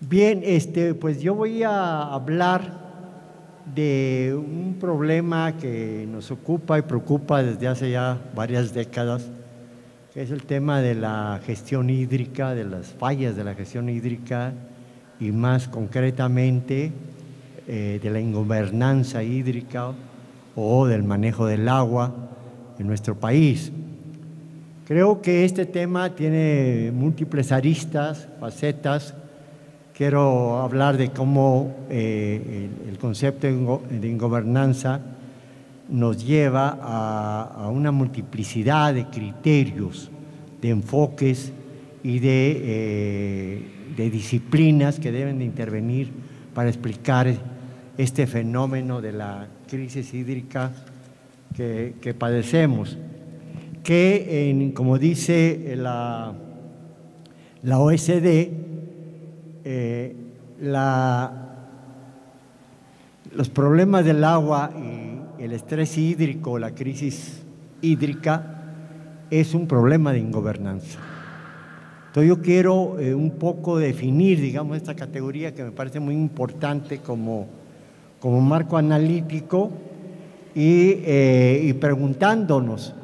Bien, pues yo voy a hablar de un problema que nos ocupa y preocupa desde hace ya varias décadas, que es el tema de la gestión hídrica, de las fallas de la gestión hídrica y más concretamente de la ingobernanza hídrica o del manejo del agua en nuestro país. Creo que este tema tiene múltiples aristas, facetas. Quiero hablar de cómo el concepto de ingobernanza nos lleva a una multiplicidad de criterios, de enfoques y de disciplinas que deben de intervenir para explicar este fenómeno de la crisis hídrica que padecemos, que como dice la OSD, los problemas del agua y el estrés hídrico, la crisis hídrica, es un problema de ingobernanza. Entonces yo quiero un poco definir, digamos, esta categoría que me parece muy importante como marco analítico y preguntándonos,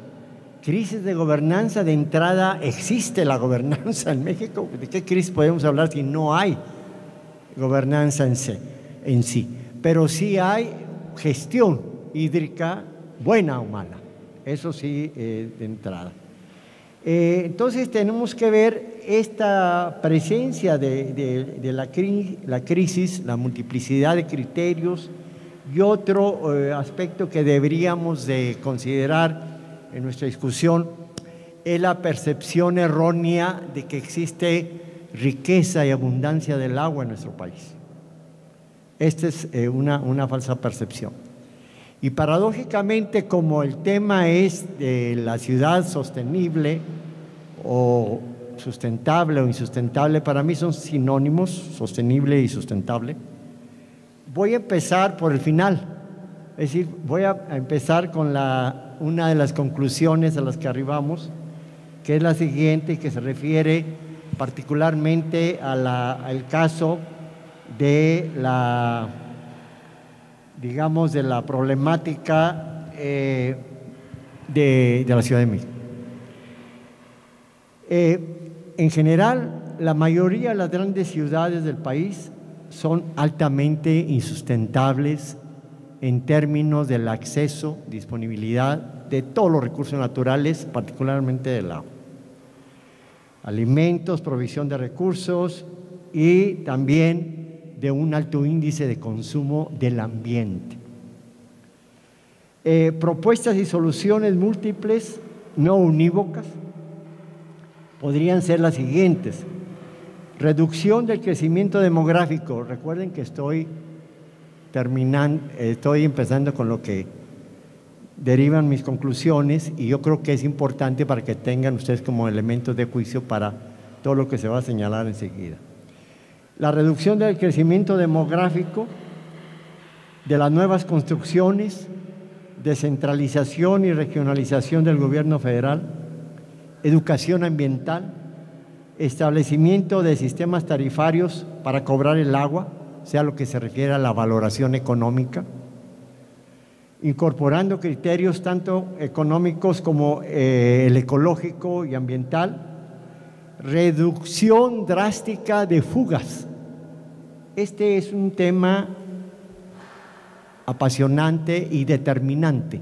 crisis de gobernanza. De entrada, ¿existe la gobernanza en México? ¿De qué crisis podemos hablar si no hay gobernanza en sí? Pero sí hay gestión hídrica, buena o mala, eso sí, de entrada. Entonces tenemos que ver esta presencia de la crisis, la multiplicidad de criterios, y otro aspecto que deberíamos de considerar en nuestra discusión es la percepción errónea de que existe riqueza y abundancia del agua en nuestro país. Esta es una falsa percepción. Y paradójicamente, como el tema es de la ciudad sostenible o sustentable o insustentable, para mí son sinónimos, sostenible y sustentable, voy a empezar por el final. Es decir, voy a empezar con una de las conclusiones a las que arribamos, que es la siguiente, que se refiere particularmente al caso de digamos, de la problemática de la Ciudad de México. En general, la mayoría de las grandes ciudades del país son altamente insustentables en términos del acceso, disponibilidad de todos los recursos naturales, particularmente del agua. Alimentos, provisión de recursos y también de un alto índice de consumo del ambiente. Propuestas y soluciones múltiples, no unívocas, podrían ser las siguientes: reducción del crecimiento demográfico. Recuerden que estoy empezando con lo que derivan mis conclusiones, y yo creo que es importante para que tengan ustedes como elementos de juicio para todo lo que se va a señalar enseguida. La reducción del crecimiento demográfico, de las nuevas construcciones, descentralización y regionalización del gobierno federal, educación ambiental, establecimiento de sistemas tarifarios para cobrar el agua, sea lo que se refiere a la valoración económica, incorporando criterios tanto económicos como el ecológico y ambiental, reducción drástica de fugas. Este es un tema apasionante y determinante.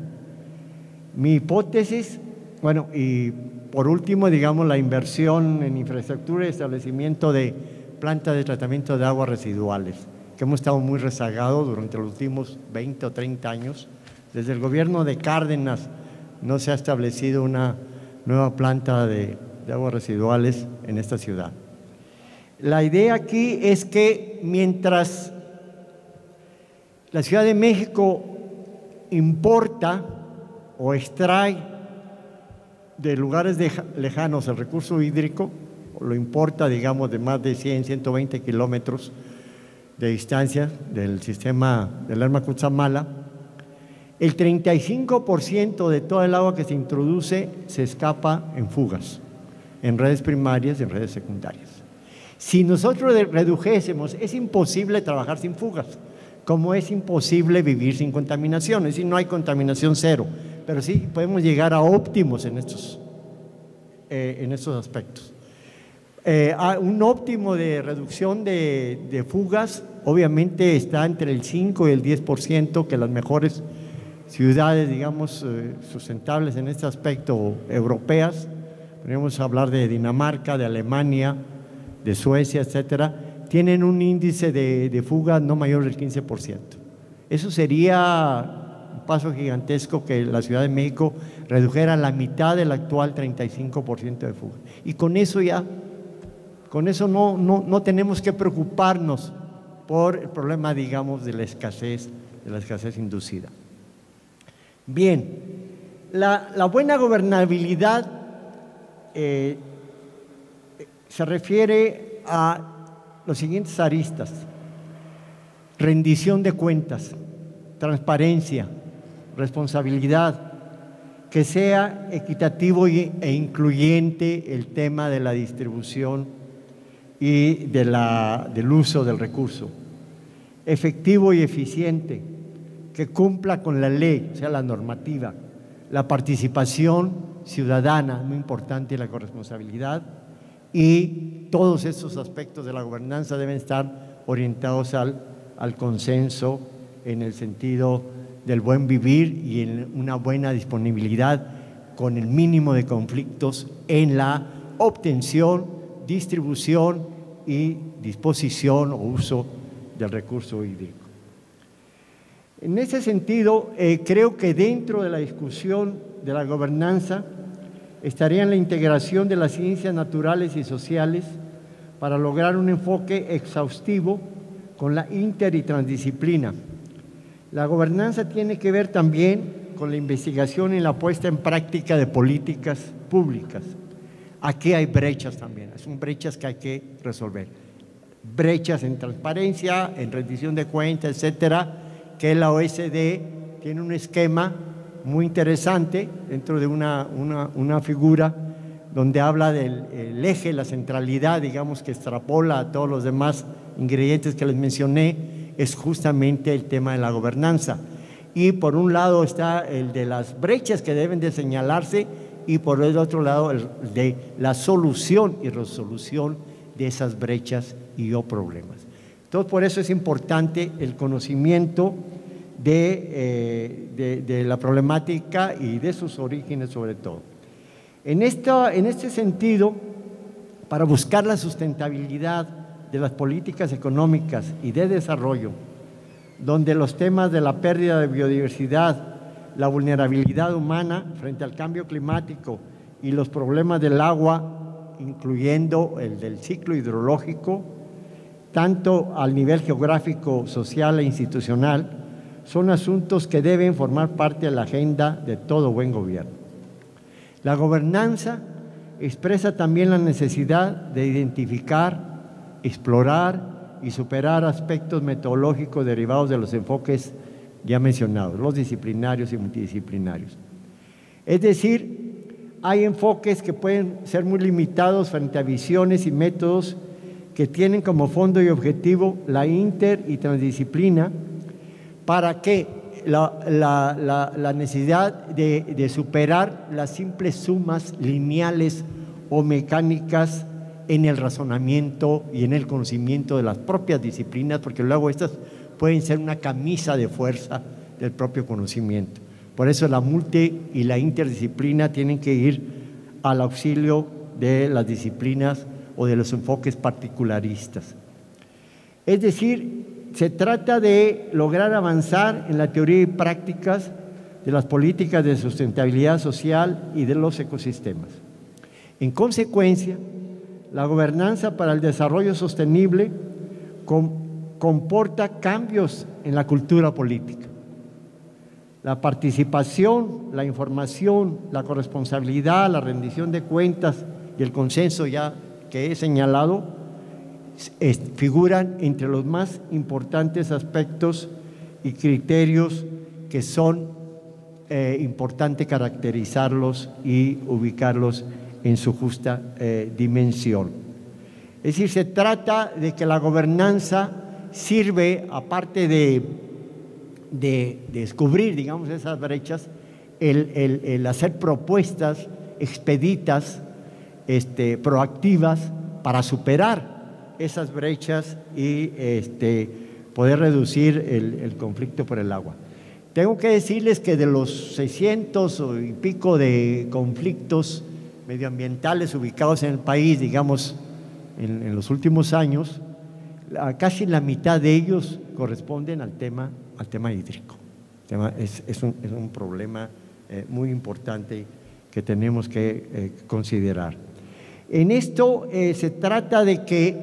Mi hipótesis, bueno, y por último, digamos, la inversión en infraestructura y establecimiento de plantas de tratamiento de aguas residuales, que hemos estado muy rezagados durante los últimos 20 o 30 años. Desde el gobierno de Cárdenas no se ha establecido una nueva planta de aguas residuales en esta ciudad. La idea aquí es que mientras la Ciudad de México importa o extrae de lugares lejanos el recurso hídrico, lo importa, digamos, de más de 100, 120 kilómetros de distancia del sistema del Lerma Cutzamala, el 35% de todo el agua que se introduce se escapa en fugas, en redes primarias y en redes secundarias. Si nosotros redujésemos, es imposible trabajar sin fugas, como es imposible vivir sin contaminación, es decir, no hay contaminación cero, pero sí podemos llegar a óptimos en estos aspectos. Un óptimo de reducción de fugas obviamente está entre el 5 y el 10%, que las mejores ciudades, digamos, sustentables en este aspecto europeas, podríamos hablar de Dinamarca, de Alemania, de Suecia, etcétera, tienen un índice de fuga no mayor del 15%. Eso sería un paso gigantesco, que la Ciudad de México redujera la mitad del actual 35% de fuga. Y con eso no tenemos que preocuparnos por el problema, digamos, de la escasez inducida. Bien, la buena gobernabilidad se refiere a los siguientes aristas: rendición de cuentas, transparencia, responsabilidad, que sea equitativo e incluyente el tema de la distribución y del uso del recurso, efectivo y eficiente, que cumpla con la ley, o sea, la normativa, la participación ciudadana, muy importante, la corresponsabilidad, y todos estos aspectos de la gobernanza deben estar orientados al consenso, en el sentido del buen vivir y en una buena disponibilidad, con el mínimo de conflictos en la obtención, distribución y disposición o uso del recurso hídrico. En ese sentido, creo que dentro de la discusión de la gobernanza estaría la integración de las ciencias naturales y sociales para lograr un enfoque exhaustivo con la inter y transdisciplina. La gobernanza tiene que ver también con la investigación y la puesta en práctica de políticas públicas. Aquí hay brechas también, son brechas que hay que resolver. Brechas en transparencia, en rendición de cuentas, etcétera, que la OSD tiene un esquema muy interesante dentro de una figura donde habla del eje, la centralidad, digamos, que extrapola a todos los demás ingredientes que les mencioné, es justamente el tema de la gobernanza. Y por un lado está el de las brechas que deben de señalarse, y por el otro lado el de la solución y resolución de esas brechas y o problemas. Entonces, por eso es importante el conocimiento de la problemática y de sus orígenes, sobre todo. En este sentido, para buscar la sustentabilidad de las políticas económicas y de desarrollo, donde los temas de la pérdida de biodiversidad, la vulnerabilidad humana frente al cambio climático y los problemas del agua, incluyendo el del ciclo hidrológico, tanto al nivel geográfico, social e institucional, son asuntos que deben formar parte de la agenda de todo buen gobierno. La gobernanza expresa también la necesidad de identificar, explorar y superar aspectos metodológicos derivados de los enfoques ya mencionados, los disciplinarios y multidisciplinarios. Es decir, hay enfoques que pueden ser muy limitados frente a visiones y métodos que tienen como fondo y objetivo la inter y transdisciplina, para que la necesidad de superar las simples sumas lineales o mecánicas en el razonamiento y en el conocimiento de las propias disciplinas, porque luego estas pueden ser una camisa de fuerza del propio conocimiento. Por eso la multi y la interdisciplina tienen que ir al auxilio de las disciplinas o de los enfoques particularistas. Es decir, se trata de lograr avanzar en la teoría y prácticas de las políticas de sustentabilidad social y de los ecosistemas. En consecuencia, la gobernanza para el desarrollo sostenible comporta cambios en la cultura política. La participación, la información, la corresponsabilidad, la rendición de cuentas y el consenso ya que he señalado figuran entre los más importantes aspectos y criterios que son importante caracterizarlos y ubicarlos en su justa dimensión. Es decir, se trata de que la gobernanza sirve, aparte de descubrir, digamos, esas brechas, el hacer propuestas expeditas, proactivas, para superar esas brechas y poder reducir el conflicto por el agua. Tengo que decirles que de los 600 y pico de conflictos medioambientales ubicados en el país, digamos, en los últimos años, casi la mitad de ellos corresponden al tema hídrico. Es un problema muy importante que tenemos que considerar. En esto se trata de que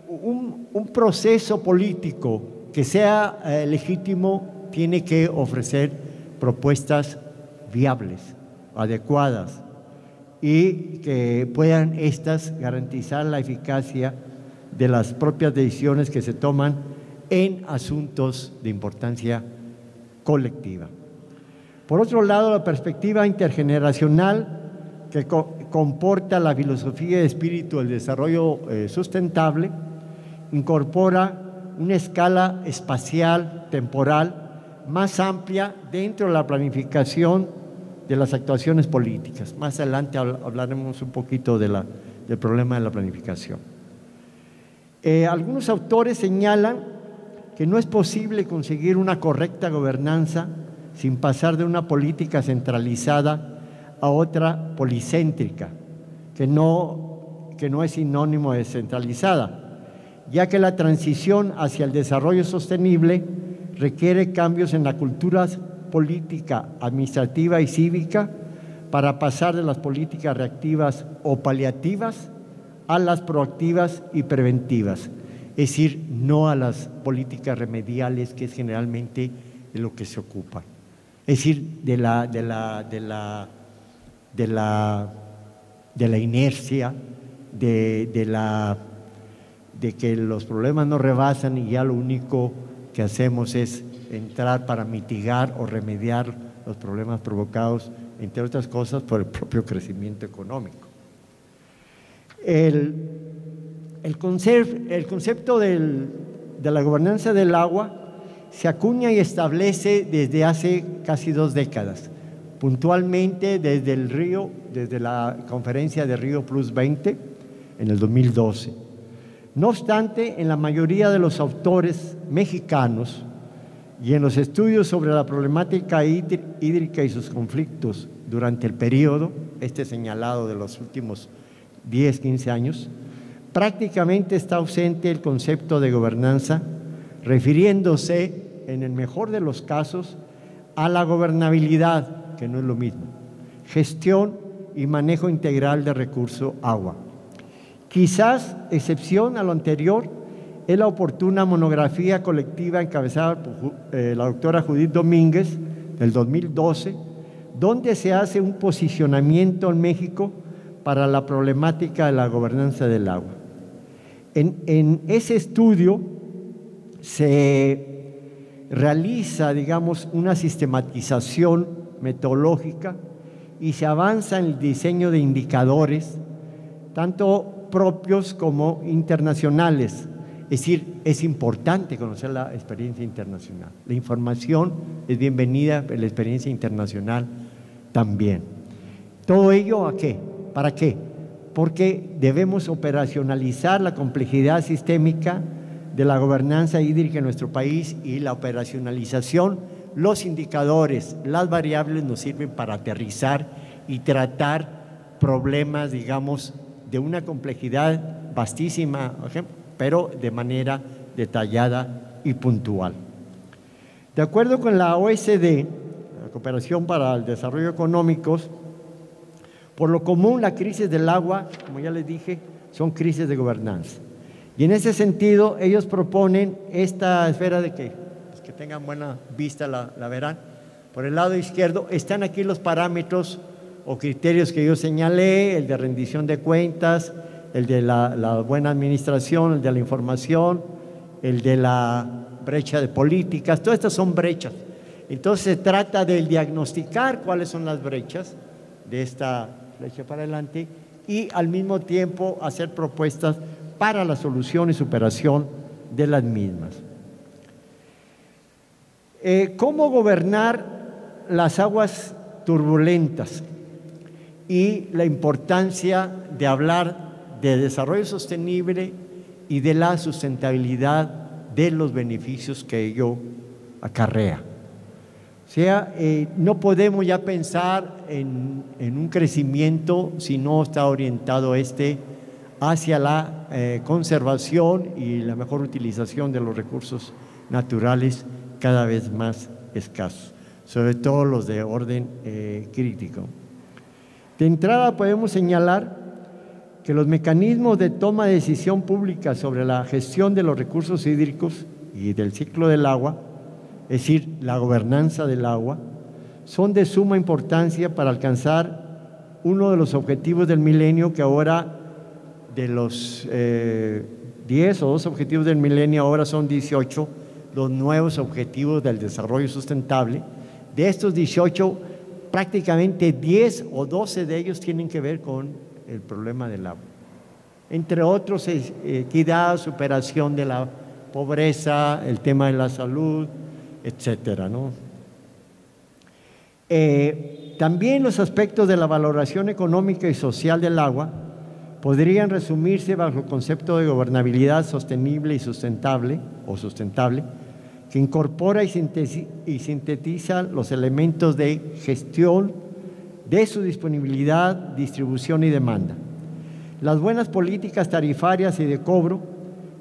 un proceso político que sea legítimo tiene que ofrecer propuestas viables, adecuadas, y que puedan estas garantizar la eficacia de las propias decisiones que se toman en asuntos de importancia colectiva. Por otro lado, la perspectiva intergeneracional que comporta la filosofía y espíritu del desarrollo sustentable incorpora una escala espacial, temporal, más amplia dentro de la planificación de las actuaciones políticas. Más adelante hablaremos un poquito del problema de la planificación. Algunos autores señalan que no es posible conseguir una correcta gobernanza sin pasar de una política centralizada a otra policéntrica, que no es sinónimo de centralizada, ya que la transición hacia el desarrollo sostenible requiere cambios en la cultura política, administrativa y cívica para pasar de las políticas reactivas o paliativas a las proactivas y preventivas, es decir, no a las políticas remediales, que es generalmente de lo que se ocupa. Es decir, de la inercia, de que los problemas no rebasan y ya lo único que hacemos es entrar para mitigar o remediar los problemas provocados, entre otras cosas, por el propio crecimiento económico. El concepto de la gobernanza del agua se acuña y establece desde hace casi 2 décadas, puntualmente desde la conferencia de Río Plus 20 en el 2012. No obstante, en la mayoría de los autores mexicanos y en los estudios sobre la problemática hídrica y sus conflictos durante el periodo, señalado de los últimos 10, 15 años, prácticamente está ausente el concepto de gobernanza, refiriéndose, en el mejor de los casos, a la gobernabilidad, que no es lo mismo, gestión y manejo integral de recurso agua. Quizás, excepción a lo anterior, es la oportuna monografía colectiva encabezada por la doctora Judith Domínguez del 2012, donde se hace un posicionamiento en México para la problemática de la gobernanza del agua. En ese estudio se realiza, digamos, una sistematización metodológica y se avanza en el diseño de indicadores, tanto propios como internacionales. Es decir, es importante conocer la experiencia internacional. La información es bienvenida, pero la experiencia internacional también. ¿Todo ello a qué? ¿Para qué? Porque debemos operacionalizar la complejidad sistémica de la gobernanza hídrica en nuestro país, y la operacionalización, los indicadores, las variables nos sirven para aterrizar y tratar problemas, digamos, de una complejidad vastísima, pero de manera detallada y puntual. De acuerdo con la OECD, la Cooperación para el Desarrollo Económico, por lo común la crisis del agua, como ya les dije, son crisis de gobernanza. Y en ese sentido, ellos proponen esta esfera de que, los que tengan buena vista la verán. Por el lado izquierdo están aquí los parámetros o criterios que yo señalé: el de rendición de cuentas, el de la buena administración, el de la información, el de la brecha de políticas. Todas estas son brechas. Entonces se trata de diagnosticar cuáles son las brechas de esta flecha para adelante y al mismo tiempo hacer propuestas para la solución y superación de las mismas. ¿Cómo gobernar las aguas turbulentas? Y la importancia de hablar de desarrollo sostenible y de la sustentabilidad de los beneficios que ello acarrea. O sea, no podemos ya pensar en un crecimiento si no está orientado hacia la conservación y la mejor utilización de los recursos naturales cada vez más escasos, sobre todo los de orden crítico. De entrada podemos señalar que los mecanismos de toma de decisión pública sobre la gestión de los recursos hídricos y del ciclo del agua, es decir, la gobernanza del agua, son de suma importancia para alcanzar uno de los objetivos del milenio, que ahora de los 10 o 12 objetivos del milenio, ahora son 18 los nuevos objetivos del desarrollo sustentable. De estos 18, prácticamente 10 o 12 de ellos tienen que ver con el problema del agua. Entre otros, equidad, superación de la pobreza, el tema de la salud, etcétera, ¿no? También los aspectos de la valoración económica y social del agua podrían resumirse bajo el concepto de gobernabilidad sostenible y sustentable, que incorpora y sintetiza los elementos de gestión de su disponibilidad, distribución y demanda. Las buenas políticas tarifarias y de cobro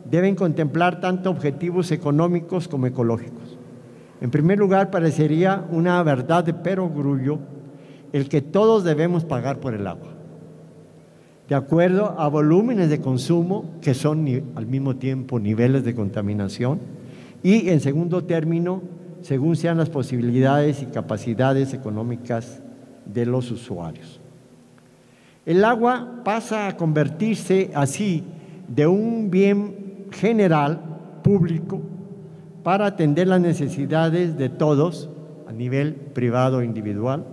deben contemplar tanto objetivos económicos como ecológicos. En primer lugar, parecería una verdad de perogrullo el que todos debemos pagar por el agua, de acuerdo a volúmenes de consumo, que son al mismo tiempo niveles de contaminación, y en segundo término, según sean las posibilidades y capacidades económicas de los usuarios. El agua pasa a convertirse así de un bien general, público, para atender las necesidades de todos a nivel privado o individual,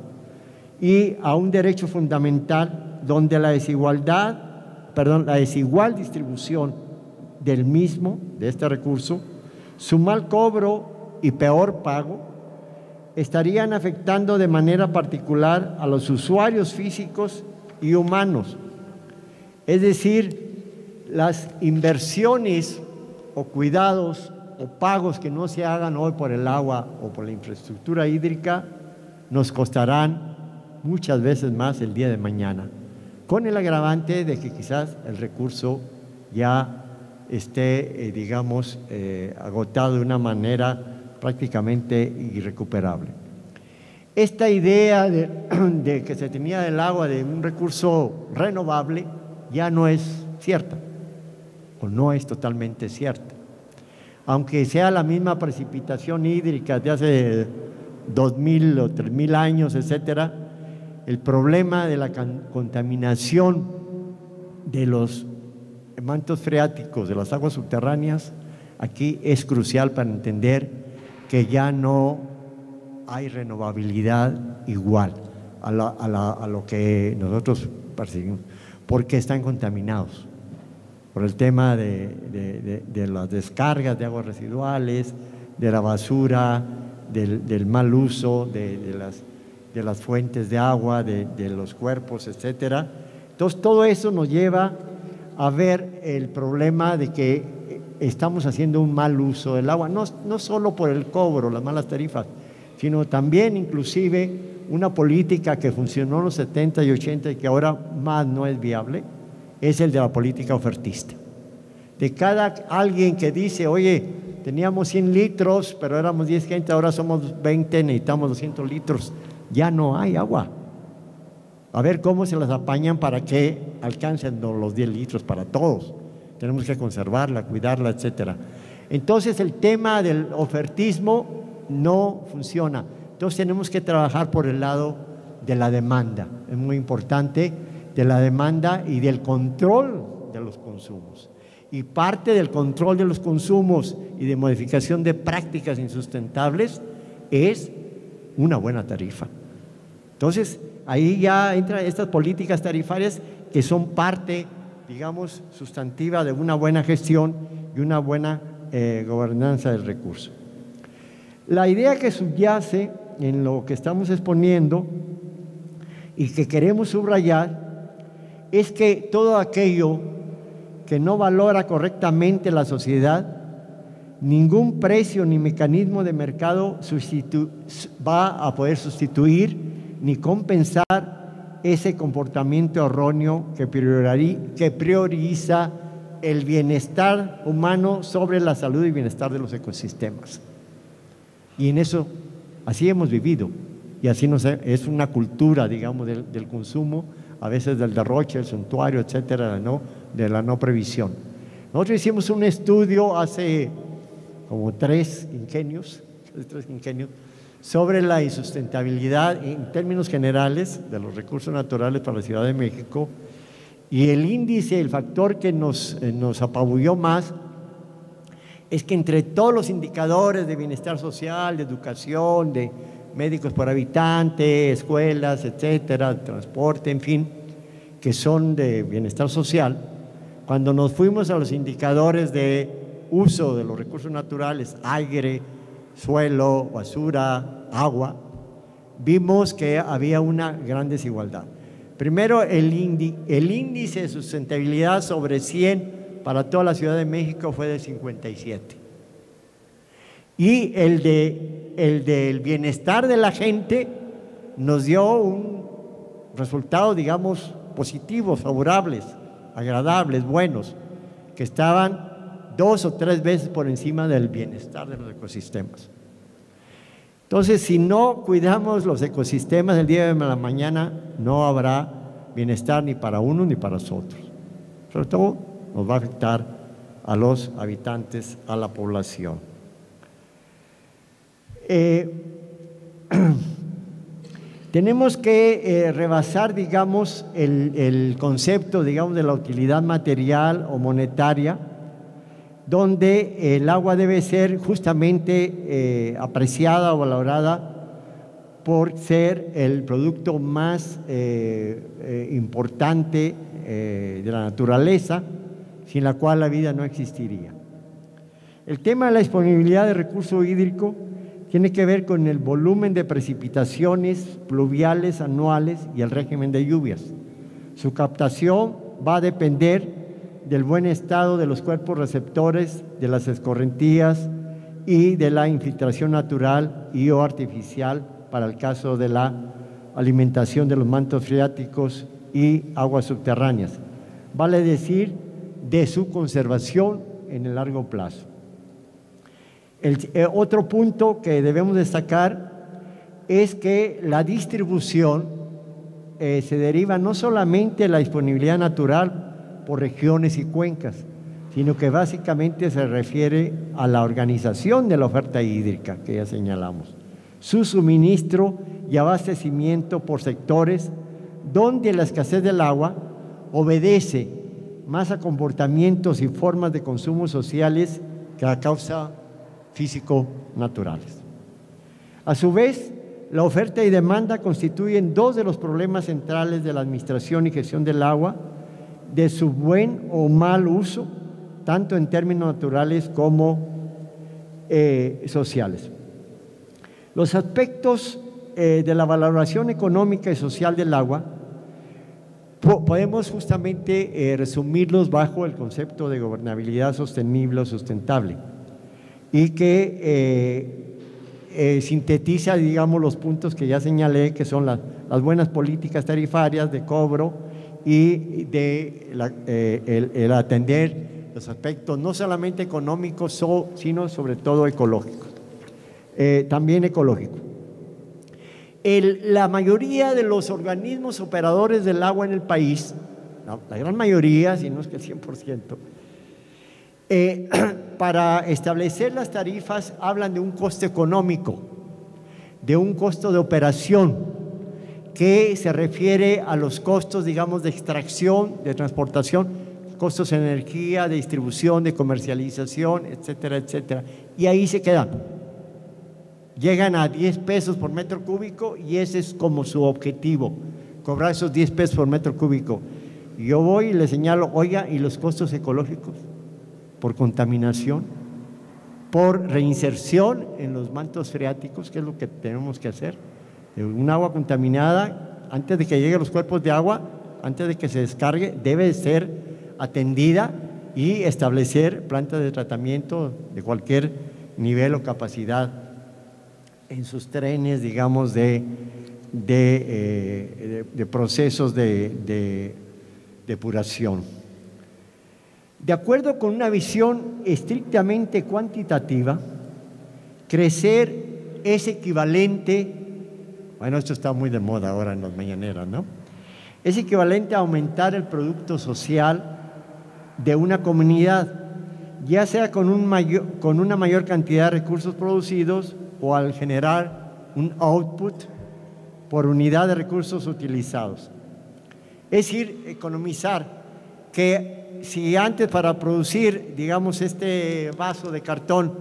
y a un derecho fundamental donde la desigual distribución del mismo, de este recurso, su mal cobro y peor pago, estarían afectando de manera particular a los usuarios físicos y humanos. Es decir, las inversiones o cuidados o pagos que no se hagan hoy por el agua o por la infraestructura hídrica nos costarán muchas veces más el día de mañana, con el agravante de que quizás el recurso ya esté, agotado de una manera prácticamente irrecuperable. Esta idea de que se tenía del agua de un recurso renovable ya no es cierta, o no es totalmente cierta. Aunque sea la misma precipitación hídrica de hace 2000 o 3000 años, etcétera, el problema de la contaminación de los mantos freáticos, de las aguas subterráneas, aquí es crucial para entender que ya no hay renovabilidad igual a lo que nosotros perseguimos, porque están contaminados por el tema de las descargas de aguas residuales, de la basura, del mal uso de las fuentes de agua, de los cuerpos, etcétera. Entonces, todo eso nos lleva a ver el problema de que estamos haciendo un mal uso del agua, no solo por el cobro, las malas tarifas, sino también inclusive una política que funcionó en los 70 y 80 y que ahora más no es viable, es el de la política ofertista. De cada alguien que dice, oye, teníamos 100 litros, pero éramos 10 gente, ahora somos 20, necesitamos 200 litros, ya no hay agua. A ver cómo se las apañan para que alcancen los 10 litros para todos. Tenemos que conservarla, cuidarla, etcétera. Entonces, el tema del ofertismo no funciona. Entonces, tenemos que trabajar por el lado de la demanda. Es muy importante, de la demanda y del control de los consumos. Y parte del control de los consumos y de modificación de prácticas insustentables es una buena tarifa. Entonces, ahí ya entran estas políticas tarifarias que son parte digamos, sustantiva de una buena gestión y una buena gobernanza del recurso. La idea que subyace en lo que estamos exponiendo y que queremos subrayar es que todo aquello que no valora correctamente la sociedad, ningún precio ni mecanismo de mercado va a poder sustituir ni compensar ese comportamiento erróneo que prioriza el bienestar humano sobre la salud y bienestar de los ecosistemas. Y en eso, así hemos vivido, y así es una cultura, digamos, del consumo, a veces del derroche, el suntuario, etcétera, ¿no? De la no previsión. Nosotros hicimos un estudio hace como tres quinquenios, sobre la insustentabilidad en términos generales de los recursos naturales para la Ciudad de México, y el índice, el factor que nos apabulló más es que entre todos los indicadores de bienestar social, de educación, de médicos por habitante, escuelas, etcétera, transporte, en fin, que son de bienestar social, cuando nos fuimos a los indicadores de uso de los recursos naturales, aire, suelo, basura, agua, vimos que había una gran desigualdad. Primero, el índice de sustentabilidad sobre 100 para toda la Ciudad de México fue de 57. Y el del bienestar de la gente nos dio un resultado, digamos, positivos, favorables, agradables, buenos, que estaban 2 o 3 veces por encima del bienestar de los ecosistemas. Entonces, si no cuidamos los ecosistemas el día de la mañana, no habrá bienestar ni para unos ni para los otros. Sobre todo, nos va a afectar a los habitantes, a la población. Tenemos que rebasar, digamos, el concepto, digamos, de la utilidad material o monetaria, donde el agua debe ser justamente apreciada o valorada por ser el producto más importante de la naturaleza, sin la cual la vida no existiría. El tema de la disponibilidad de recurso hídrico tiene que ver con el volumen de precipitaciones pluviales anuales y el régimen de lluvias. Su captación va a depender del buen estado de los cuerpos receptores, de las escorrentías y de la infiltración natural y o artificial para el caso de la alimentación de los mantos freáticos y aguas subterráneas. Vale decir, de su conservación en el largo plazo. Otro punto que debemos destacar es que la distribución se deriva no solamente de la disponibilidad natural por regiones y cuencas, sino que básicamente se refiere a la organización de la oferta hídrica que ya señalamos, su suministro y abastecimiento por sectores donde la escasez del agua obedece más a comportamientos y formas de consumo sociales que a causa físico-naturales. A su vez, la oferta y demanda constituyen dos de los problemas centrales de la administración y gestión del agua, de su buen o mal uso, tanto en términos naturales como sociales. Los aspectos de la valoración económica y social del agua podemos justamente resumirlos bajo el concepto de gobernabilidad sostenible o sustentable, y que sintetiza, digamos, los puntos que ya señalé, que son las buenas políticas tarifarias de cobro y el atender los aspectos no solamente económicos, sino sobre todo ecológicos, también ecológicos. La mayoría de los organismos operadores del agua en el país, la gran mayoría, si no es que el 100%, para establecer las tarifas hablan de un costo económico, de un costo de operación que se refiere a los costos, digamos, de extracción, de transportación, costos de energía, de distribución, de comercialización, etcétera, etcétera. Y ahí se quedan. Llegan a 10 pesos por metro cúbico y ese es como su objetivo, cobrar esos 10 pesos por metro cúbico. Y yo voy y le señalo, oiga, ¿y los costos ecológicos? Por contaminación, por reinserción en los mantos freáticos, que es lo que tenemos que hacer. Un agua contaminada, antes de que llegue a los cuerpos de agua, antes de que se descargue, debe ser atendida y establecer plantas de tratamiento de cualquier nivel o capacidad en sus trenes, digamos, de procesos de depuración. De acuerdo con una visión estrictamente cuantitativa, crecer es equivalente, bueno, esto está muy de moda ahora en las mañaneras, ¿no? Es equivalente a aumentar el producto social de una comunidad, ya sea con una mayor cantidad de recursos producidos o al generar un output por unidad de recursos utilizados. Es decir, economizar, que si antes para producir, digamos, este vaso de cartón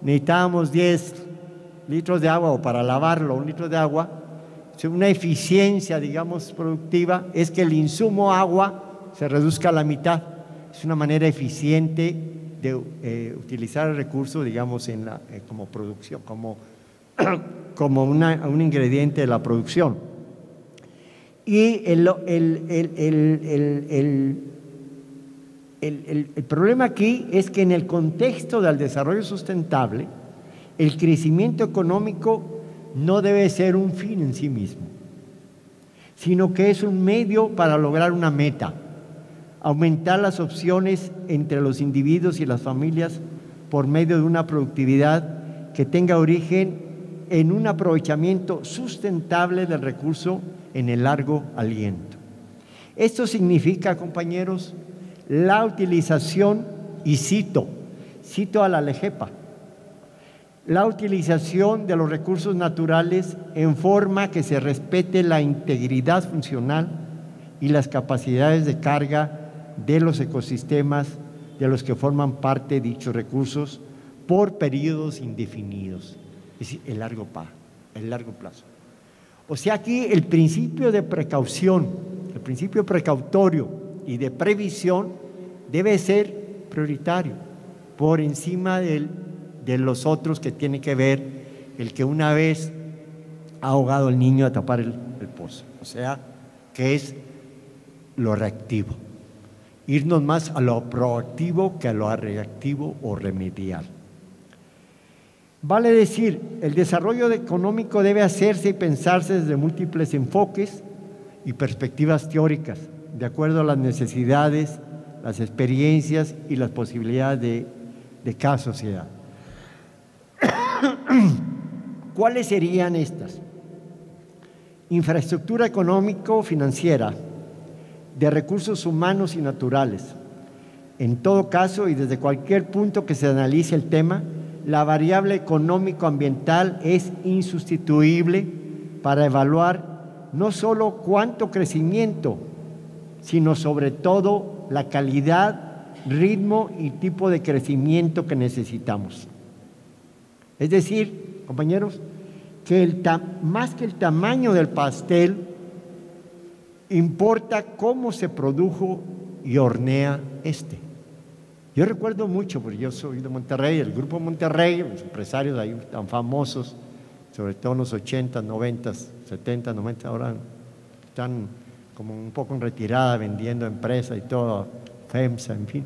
necesitábamos 10 litros de agua, o para lavarlo 1 litro de agua, una eficiencia, digamos, productiva es que el insumo agua se reduzca a la mitad. Es una manera eficiente de utilizar el recurso, digamos, como producción, como un ingrediente de la producción. Y el problema aquí es que en el contexto del desarrollo sustentable, el crecimiento económico no debe ser un fin en sí mismo, sino que es un medio para lograr una meta: aumentar las opciones entre los individuos y las familias por medio de una productividad que tenga origen en un aprovechamiento sustentable del recurso en el largo aliento. Esto significa, compañeros, la utilización, y cito a la LEGEPA, la utilización de los recursos naturales en forma que se respete la integridad funcional y las capacidades de carga de los ecosistemas de los que forman parte dichos recursos por periodos indefinidos, es decir, el largo plazo. O sea, aquí el principio de precaución, el principio precautorio y de previsión debe ser prioritario por encima de los otros, que tiene que ver el que una vez ha ahogado al niño a tapar el pozo, o sea, que es lo reactivo. Irnos más a lo proactivo que a lo reactivo o remedial. Vale decir, el desarrollo económico debe hacerse y pensarse desde múltiples enfoques y perspectivas teóricas, de acuerdo a las necesidades, las experiencias y las posibilidades de cada sociedad. ¿Cuáles serían estas? Infraestructura económico-financiera, de recursos humanos y naturales. En todo caso, y desde cualquier punto que se analice el tema, la variable económico-ambiental es insustituible para evaluar no solo cuánto crecimiento, sino sobre todo la calidad, ritmo y tipo de crecimiento que necesitamos. Es decir, compañeros, que más que el tamaño del pastel, importa cómo se produjo y hornea este. Yo recuerdo mucho, porque yo soy de Monterrey, el Grupo Monterrey, los empresarios de ahí tan famosos, sobre todo en los 80, 90, 70, 90, ahora están como un poco en retirada, vendiendo empresas y todo, FEMSA, en fin.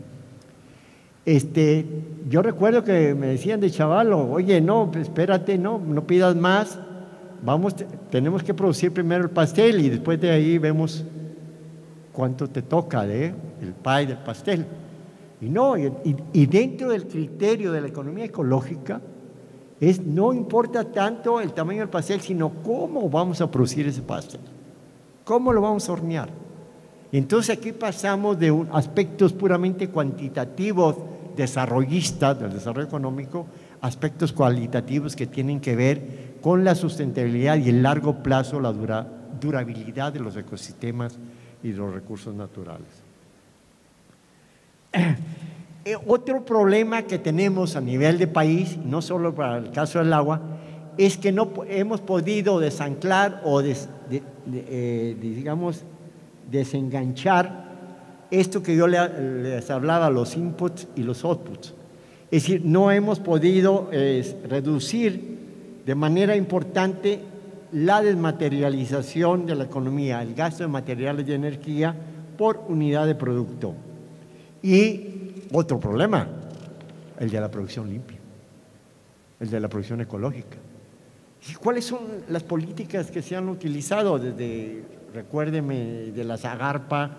Yo recuerdo que me decían de chavalo, oye, no, espérate, no pidas más, tenemos que producir primero el pastel y después de ahí vemos cuánto te toca el pie del pastel. Y dentro del criterio de la economía ecológica no importa tanto el tamaño del pastel, sino cómo vamos a producir ese pastel, cómo lo vamos a hornear. Y entonces aquí pasamos de aspectos puramente cuantitativos, desarrollistas del desarrollo económico, aspectos cualitativos que tienen que ver con la sustentabilidad y el largo plazo, la durabilidad de los ecosistemas y de los recursos naturales. Otro problema que tenemos a nivel de país, no solo para el caso del agua, es que no hemos podido desanclar o digamos, desenganchar esto que yo les hablaba, los inputs y los outputs. Es decir, no hemos podido reducir de manera importante la desmaterialización de la economía, el gasto de materiales y energía por unidad de producto. Y otro problema, el de la producción limpia, el de la producción ecológica. ¿Y cuáles son las políticas que se han utilizado? Desde, recuérdeme, de la Zagarpa,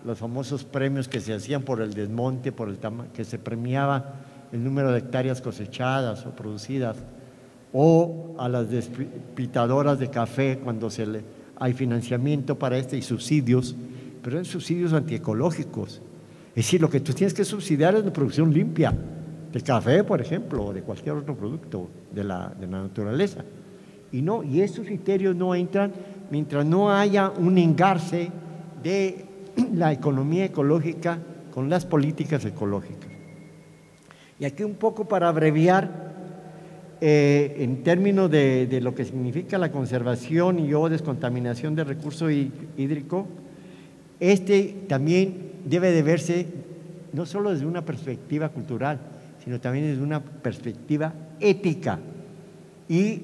los famosos premios que se hacían por el desmonte, por el que se premiaba el número de hectáreas cosechadas o producidas, o a las despitadoras de café cuando hay financiamiento para y subsidios, pero en subsidios antiecológicos. Es decir, lo que tú tienes que subsidiar es la producción limpia, del café, por ejemplo, o de cualquier otro producto de la naturaleza. Y estos criterios no entran mientras no haya un engarce de la economía ecológica con las políticas ecológicas. Y aquí un poco para abreviar, en términos de lo que significa la conservación y o descontaminación del recurso hídrico, también debe de verse no solo desde una perspectiva cultural, sino también desde una perspectiva ética y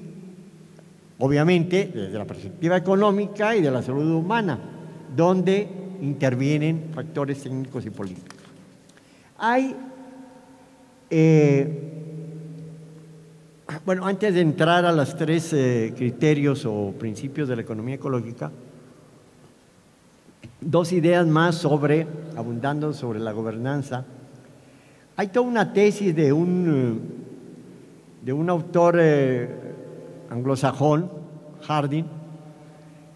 obviamente desde la perspectiva económica y de la salud humana, donde intervienen factores técnicos y políticos. Hay, bueno, antes de entrar a los tres criterios o principios de la economía ecológica, dos ideas más abundando sobre la gobernanza. Hay toda una tesis de un autor anglosajón, Harding,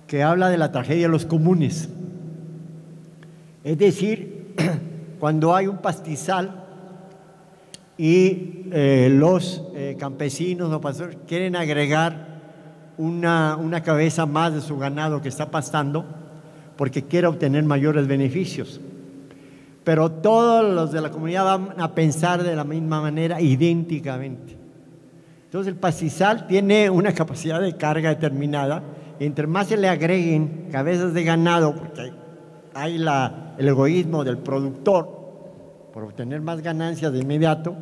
que habla de la tragedia de los comunes. Es decir, cuando hay un pastizal y los campesinos o pastores quieren agregar una cabeza más de su ganado que está pastando porque quiere obtener mayores beneficios. Pero todos los de la comunidad van a pensar de la misma manera, idénticamente. Entonces el pastizal tiene una capacidad de carga determinada, y entre más se le agreguen cabezas de ganado, porque hay el egoísmo del productor por obtener más ganancias de inmediato,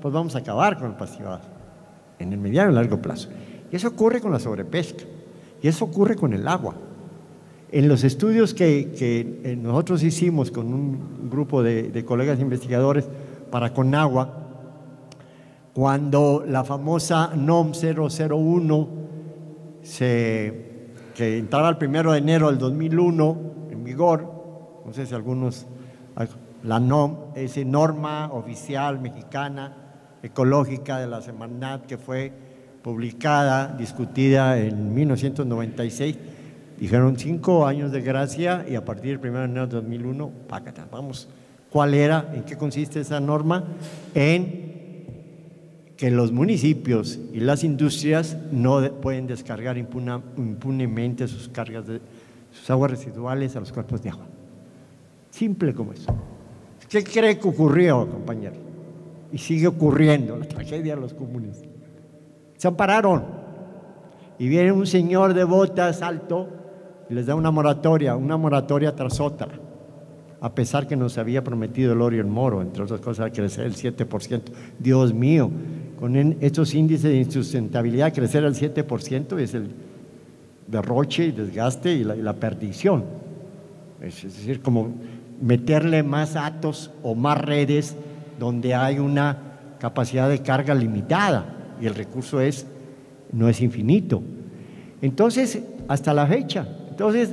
pues vamos a acabar con el pastizal en el mediano y largo plazo. Y eso ocurre con la sobrepesca, y eso ocurre con el agua. En los estudios que nosotros hicimos con un grupo de colegas investigadores para Conagua, cuando la famosa NOM 001 que entraba el 1 de enero del 2001 en vigor, no sé si algunos, la NOM es norma oficial mexicana ecológica de la Semarnat, que fue publicada, discutida en 1996. Dijeron 5 años de gracia y a partir del 1 de enero de 2001, pácata, vamos. ¿Cuál era? ¿En qué consiste esa norma? En que los municipios y las industrias no pueden descargar impunemente sus aguas residuales a los cuerpos de agua. Simple como eso. ¿Qué cree que ocurrió, compañero? Y sigue ocurriendo, la tragedia de los comunes. Se ampararon y viene un señor de botas alto y les da una moratoria tras otra, a pesar que nos había prometido el oro y el moro, entre otras cosas, crecer el 7%. Dios mío, con estos índices de insustentabilidad, crecer al 7% es el derroche y desgaste y la perdición. Es decir, como meterle más atos o más redes donde hay una capacidad de carga limitada y el recurso no es infinito. Entonces, hasta la fecha,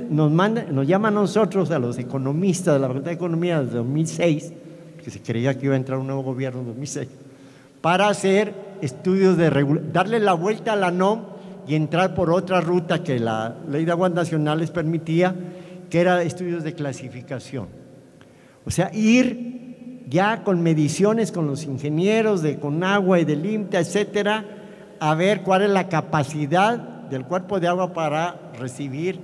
nos llaman a nosotros, a los economistas de la Facultad de Economía desde 2006, que se creía que iba a entrar un nuevo gobierno en 2006, para hacer estudios darle la vuelta a la NOM y entrar por otra ruta que la Ley de Aguas Nacionales permitía, que era estudios de clasificación. O sea, ir ya con mediciones con los ingenieros de Conagua y del IMTA, etcétera, a ver cuál es la capacidad del cuerpo de agua para recibir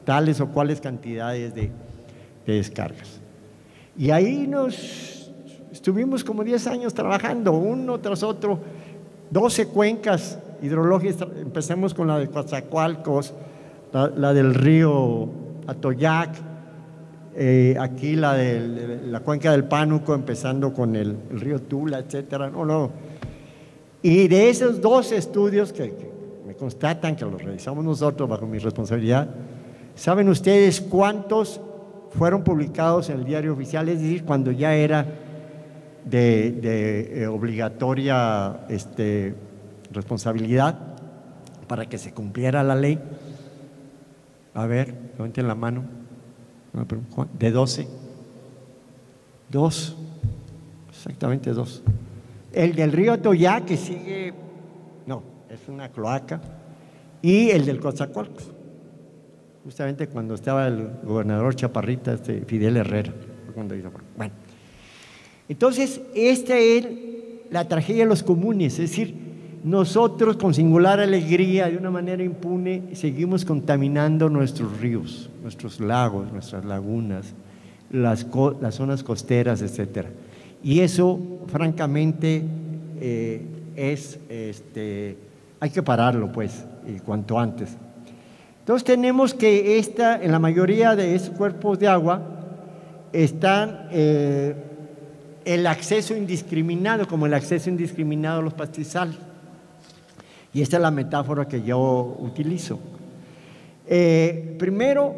tales o cuales cantidades de descargas. Y ahí estuvimos como 10 años trabajando, uno tras otro, 12 cuencas hidrológicas. Empecemos con la de Coatzacoalcos, la del río Atoyac, aquí la cuenca del Pánuco, empezando con el río Tula, etcétera. No. Y de esos 2 estudios que me constatan, que los realizamos nosotros bajo mi responsabilidad, ¿saben ustedes cuántos fueron publicados en el diario oficial? Es decir, cuando ya era de obligatoria responsabilidad para que se cumpliera la ley. A ver, levanten la mano. De 12. 2, exactamente 2. El del río Toyá, que sigue, no, es una cloaca, y el del Coatzacoalcos, justamente cuando estaba el gobernador chaparrita, Fidel Herrera. Cuando hizo, bueno, entonces esta es la tragedia de los comunes, es decir, nosotros con singular alegría, de una manera impune, seguimos contaminando nuestros ríos, nuestros lagos, nuestras lagunas, las zonas costeras, etcétera. Y eso, francamente, hay que pararlo, pues, y cuanto antes. Entonces tenemos que en la mayoría de estos cuerpos de agua están el acceso indiscriminado, como el acceso indiscriminado a los pastizales. Y esta es la metáfora que yo utilizo. Primero,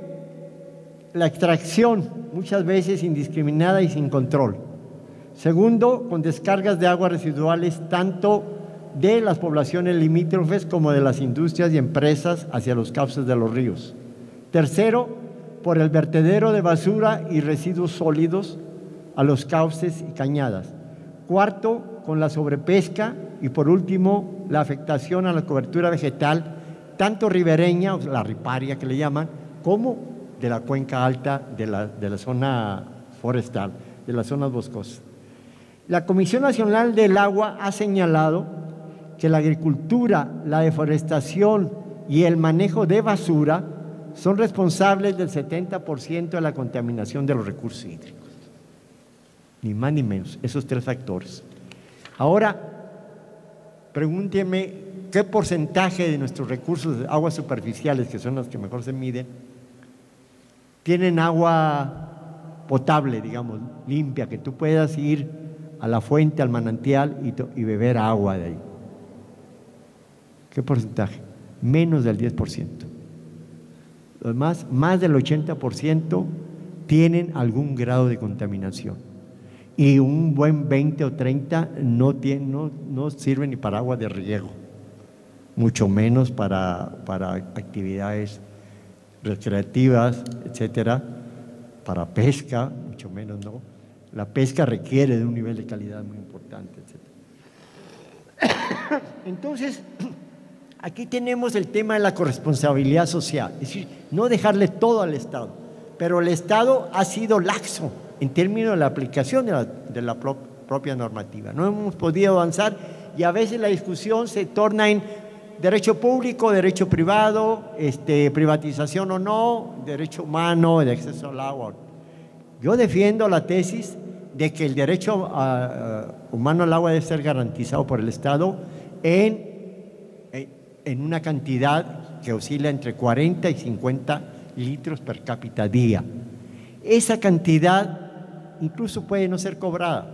la extracción, muchas veces indiscriminada y sin control. Segundo, con descargas de aguas residuales tanto de las poblaciones limítrofes como de las industrias y empresas hacia los cauces de los ríos. Tercero, por el vertedero de basura y residuos sólidos a los cauces y cañadas. Cuarto, con la sobrepesca. Y por último, la afectación a la cobertura vegetal, tanto ribereña, o la riparia que le llaman, como de la cuenca alta de la zona forestal, de las zonas boscosas. La Comisión Nacional del Agua ha señalado que la agricultura, la deforestación y el manejo de basura son responsables del 70% de la contaminación de los recursos hídricos. Ni más ni menos, esos 3 factores. Ahora, pregúnteme qué porcentaje de nuestros recursos de aguas superficiales, que son los que mejor se miden, tienen agua potable, digamos, limpia, que tú puedas ir a la fuente, al manantial y beber agua de ahí. ¿Qué porcentaje? Menos del 10%. Los demás, más del 80% tienen algún grado de contaminación. Y un buen 20 o 30 no sirve ni para agua de riego, mucho menos para actividades recreativas, etcétera, para pesca, mucho menos no. La pesca requiere de un nivel de calidad muy importante, etcétera. Entonces, aquí tenemos el tema de la corresponsabilidad social, es decir, no dejarle todo al Estado, pero el Estado ha sido laxo en términos de la aplicación de la propia normativa. No hemos podido avanzar y a veces la discusión se torna en derecho público, derecho privado, privatización o no, derecho humano, de acceso al agua. Yo defiendo la tesis de que el derecho humano al agua debe ser garantizado por el Estado en una cantidad que oscila entre 40 y 50 litros per cápita día. Esa cantidad incluso puede no ser cobrada,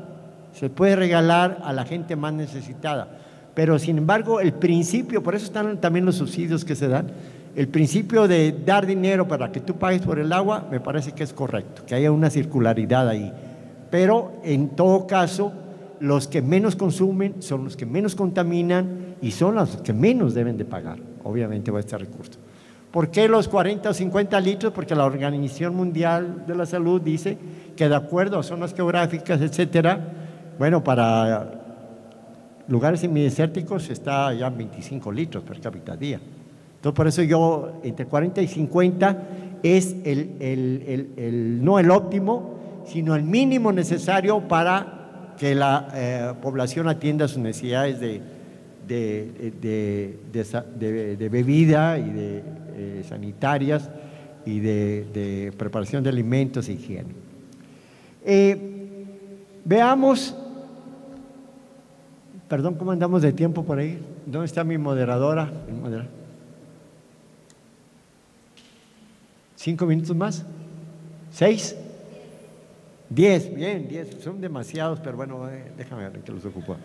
se puede regalar a la gente más necesitada, pero sin embargo el principio, por eso están también los subsidios que se dan, el principio de dar dinero para que tú pagues por el agua me parece que es correcto, que haya una circularidad ahí, pero en todo caso los que menos consumen son los que menos contaminan y son los que menos deben de pagar, obviamente, va este recurso. ¿Por qué los 40 o 50 litros? Porque la Organización Mundial de la Salud dice que de acuerdo a zonas geográficas, etcétera, bueno, para lugares semidesérticos está ya 25 litros per cápita día. Entonces, por eso yo, entre 40 y 50 es no el óptimo, sino el mínimo necesario para que la población atienda sus necesidades de bebida y de sanitarias y de preparación de alimentos e higiene. Veamos, perdón, ¿cómo andamos de tiempo por ahí? ¿Dónde está mi moderadora? 5 minutos más, 6. 10, bien, 10, son demasiados, pero bueno, déjame ver en qué los ocupo.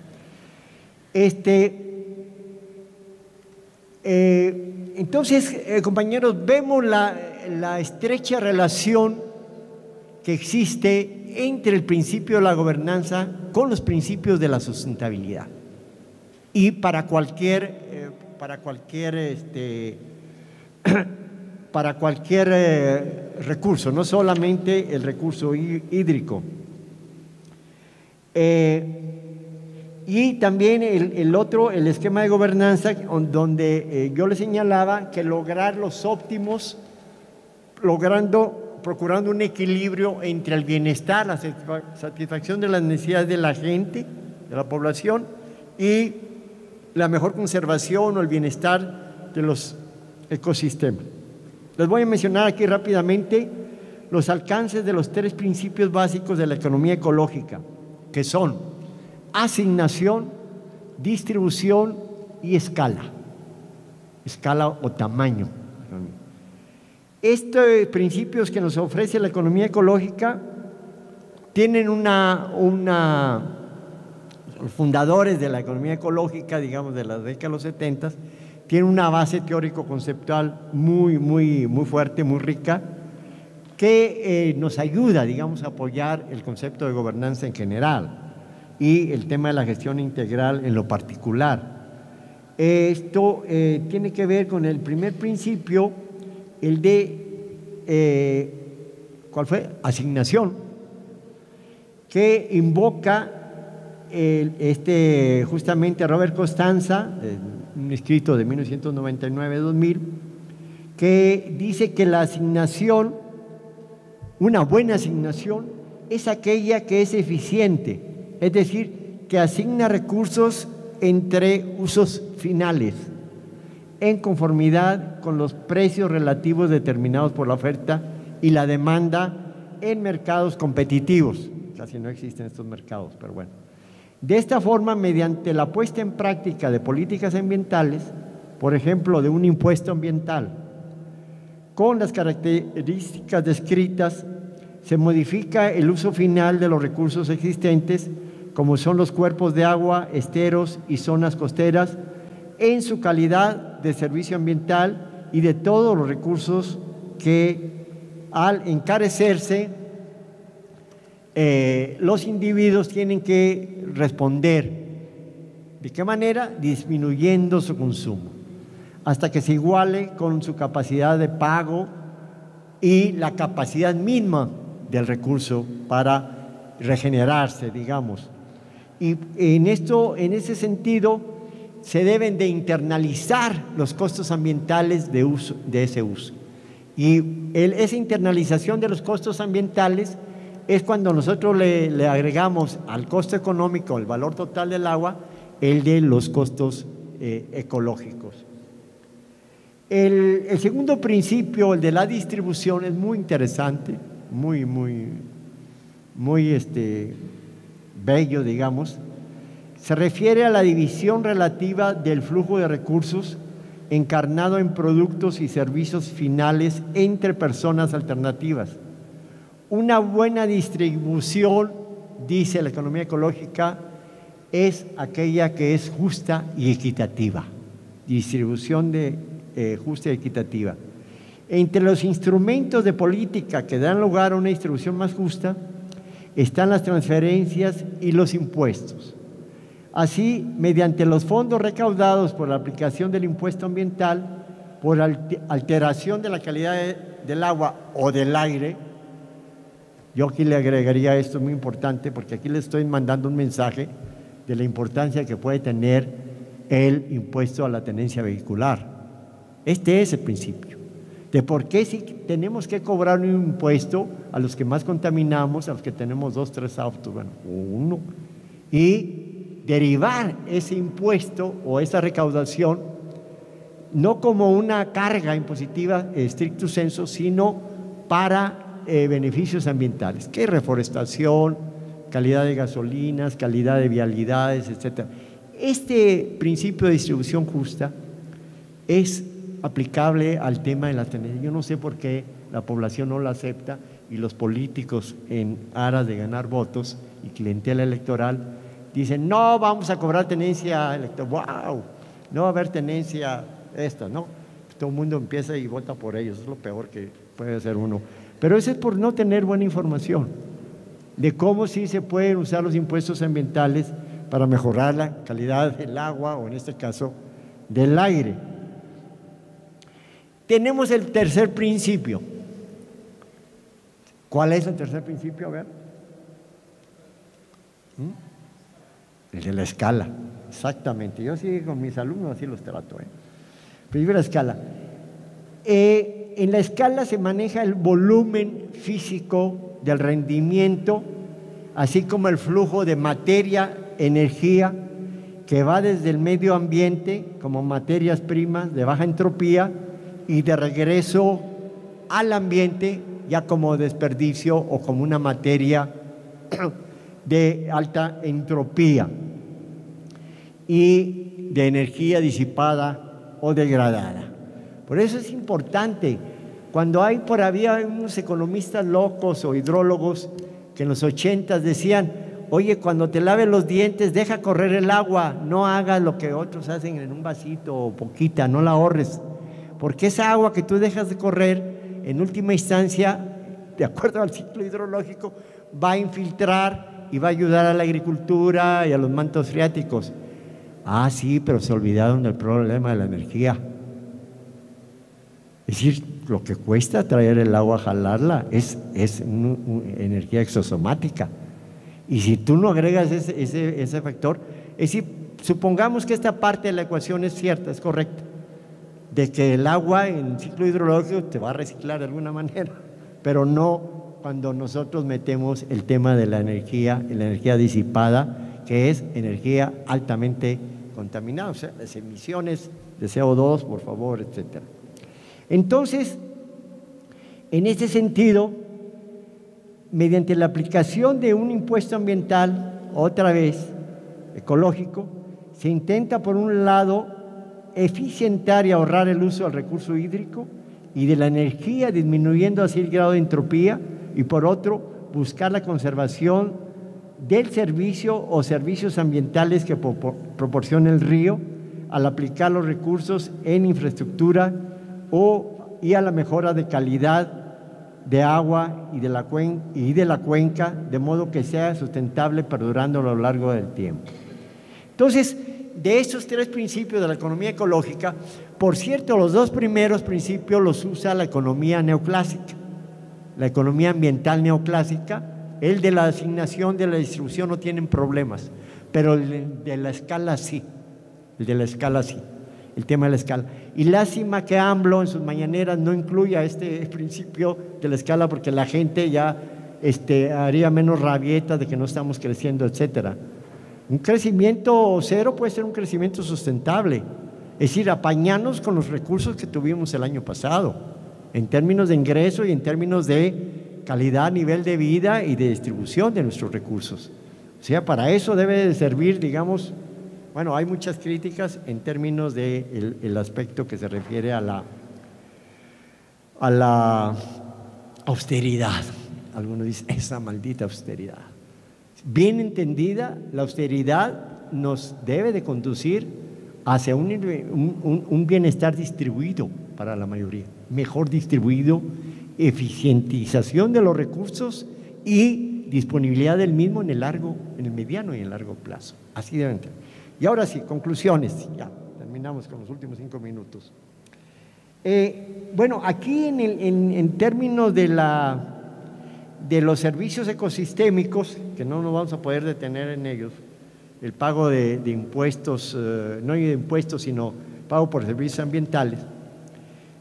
Entonces, compañeros, vemos la estrecha relación que existe entre el principio de la gobernanza con los principios de la sustentabilidad. Y para cualquier recurso, no solamente el recurso hídrico. Y también el esquema de gobernanza, donde yo le señalaba que lograr los óptimos, procurando un equilibrio entre el bienestar, la satisfacción de las necesidades de la gente, de la población, y la mejor conservación o el bienestar de los ecosistemas. Les voy a mencionar aquí rápidamente los alcances de los 3 principios básicos de la economía ecológica, que son asignación, distribución y escala o tamaño. Estos principios que nos ofrece la economía ecológica tienen los fundadores de la economía ecológica, digamos de la década de los 70, tienen una base teórico-conceptual muy fuerte, muy rica, que nos ayuda, digamos, a apoyar el concepto de gobernanza en general y el tema de la gestión integral en lo particular. Esto tiene que ver con el primer principio, el de, ¿cuál fue? Asignación, que invoca justamente Robert Costanza, un escrito de 1999-2000, que dice que la asignación, una buena asignación, es aquella que es eficiente, es decir, que asigna recursos entre usos finales, en conformidad con los precios relativos determinados por la oferta y la demanda en mercados competitivos. Casi no existen estos mercados, pero bueno. De esta forma, mediante la puesta en práctica de políticas ambientales, por ejemplo, de un impuesto ambiental, con las características descritas, se modifica el uso final de los recursos existentes, como son los cuerpos de agua, esteros y zonas costeras, en su calidad de servicio ambiental y de todos los recursos que, al encarecerse, los individuos tienen que responder. ¿De qué manera? Disminuyendo su consumo, hasta que se iguale con su capacidad de pago y la capacidad misma del recurso para regenerarse, digamos. Y en ese sentido, se deben de internalizar los costos ambientales de ese uso. Y esa internalización de los costos ambientales es cuando nosotros le agregamos al costo económico, el valor total del agua, el de los costos ecológicos. El segundo principio, el de la distribución, es muy interesante, muy bello, digamos. Se refiere a la división relativa del flujo de recursos encarnado en productos y servicios finales entre personas alternativas. Una buena distribución, dice la economía ecológica, es aquella que es justa y equitativa. Distribución justa y equitativa. Entre los instrumentos de política que dan lugar a una distribución más justa están las transferencias y los impuestos. Así, mediante los fondos recaudados por la aplicación del impuesto ambiental, por alteración de la calidad del agua o del aire, yo aquí le agregaría esto, muy importante, porque aquí le estoy mandando un mensaje de la importancia que puede tener el impuesto a la tenencia vehicular. Este es el principio de por qué si tenemos que cobrar un impuesto a los que más contaminamos, a los que tenemos 2, 3 autos, bueno, uno, y derivar ese impuesto o esa recaudación no como una carga impositiva stricto sensu, sino para beneficios ambientales, que es reforestación, calidad de gasolinas, calidad de vialidades, etc. Este principio de distribución justa es aplicable al tema de la tenencia. Yo no sé por qué la población no lo acepta y los políticos en aras de ganar votos y clientela electoral dicen, no vamos a cobrar tenencia electoral, wow, no va a haber tenencia esta, ¿no? Todo el mundo empieza y vota por ellos, es lo peor que puede hacer uno. Pero eso es por no tener buena información de cómo sí se pueden usar los impuestos ambientales para mejorar la calidad del agua o en este caso del aire. Tenemos el tercer principio. ¿Cuál es el tercer principio? A ver. El de la escala, exactamente. Yo sí con mis alumnos así los trato. Principio de la escala. En la escala se maneja el volumen físico del rendimiento, así como el flujo de materia, energía, que va desde el medio ambiente como materias primas de baja entropía y de regreso al ambiente ya como desperdicio o como una materia de alta entropía y de energía disipada o degradada. Por eso es importante, cuando hay por ahí unos economistas locos o hidrólogos que en los 80 decían, oye, cuando te laves los dientes deja correr el agua, no hagas lo que otros hacen en un vasito o poquita, no la ahorres, porque esa agua que tú dejas de correr, en última instancia, de acuerdo al ciclo hidrológico, va a infiltrar y va a ayudar a la agricultura y a los mantos freáticos. Ah, sí, pero se olvidaron del problema de la energía. Es decir, lo que cuesta traer el agua, jalarla, es energía exosomática. Y si tú no agregas ese factor, es decir, supongamos que esta parte de la ecuación es cierta, es correcta, de que el agua en el ciclo hidrológico te va a reciclar de alguna manera, pero no cuando nosotros metemos el tema de la energía disipada, que es energía altamente contaminada, o sea, las emisiones de CO2, por favor, etcétera. Entonces, en ese sentido, mediante la aplicación de un impuesto ambiental, otra vez ecológico, se intenta por un lado eficientar y ahorrar el uso del recurso hídrico y de la energía, disminuyendo así el grado de entropía, y por otro, buscar la conservación del servicio o servicios ambientales que proporciona el río al aplicar los recursos en infraestructura y a la mejora de calidad de agua y de la cuenca, de modo que sea sustentable perdurando a lo largo del tiempo. Entonces, de estos tres principios de la economía ecológica, por cierto, los dos primeros principios los usa la economía neoclásica, la economía ambiental neoclásica. El de la asignación, de la distribución no tienen problemas, pero el de la escala sí, el tema de la escala. Y lástima que AMLO en sus mañaneras no incluya este principio de la escala, porque la gente ya haría menos rabieta de que no estamos creciendo, etcétera. Un crecimiento cero puede ser un crecimiento sustentable, es decir, apañarnos con los recursos que tuvimos el año pasado, en términos de ingreso y en términos de calidad, nivel de vida y de distribución de nuestros recursos. O sea, para eso debe de servir, digamos, bueno, hay muchas críticas en términos del aspecto que se refiere a la austeridad. Algunos dicen, esa maldita austeridad. Bien entendida, la austeridad nos debe de conducir hacia un bienestar distribuido para la mayoría, mejor distribuido, eficientización de los recursos y disponibilidad del mismo en el mediano y en el largo plazo. Así deben ser. Y ahora sí, conclusiones. Ya terminamos con los últimos 5 minutos. Bueno, aquí en términos de los servicios ecosistémicos, que no nos vamos a poder detener en ellos, el pago de impuestos, no de impuestos, sino pago por servicios ambientales,